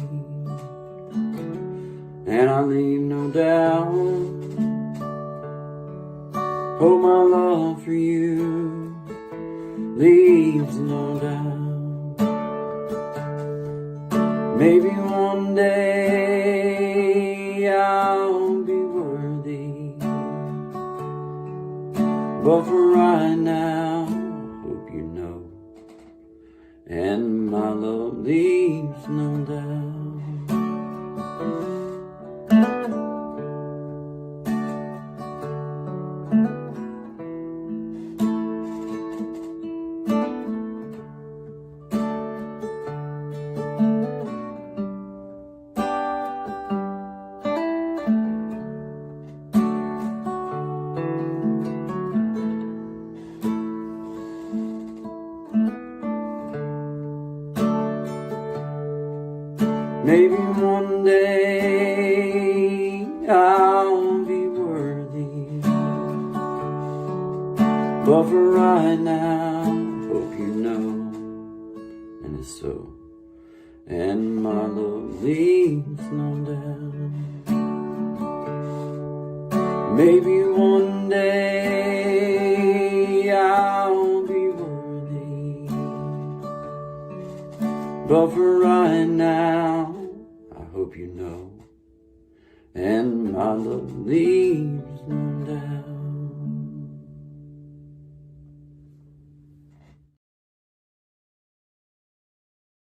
And I leave no doubt, hope my love for you leaves no doubt. Maybe one day I'll be worthy, but for right now, I hope you know, and my love leaves no doubt. Maybe one day I'll be worthy, but for right now, hope you know, and it's so, and my love leaves no doubt. Maybe one day I'll be worthy, but for right now, I hope you know, and my love leaves no doubt.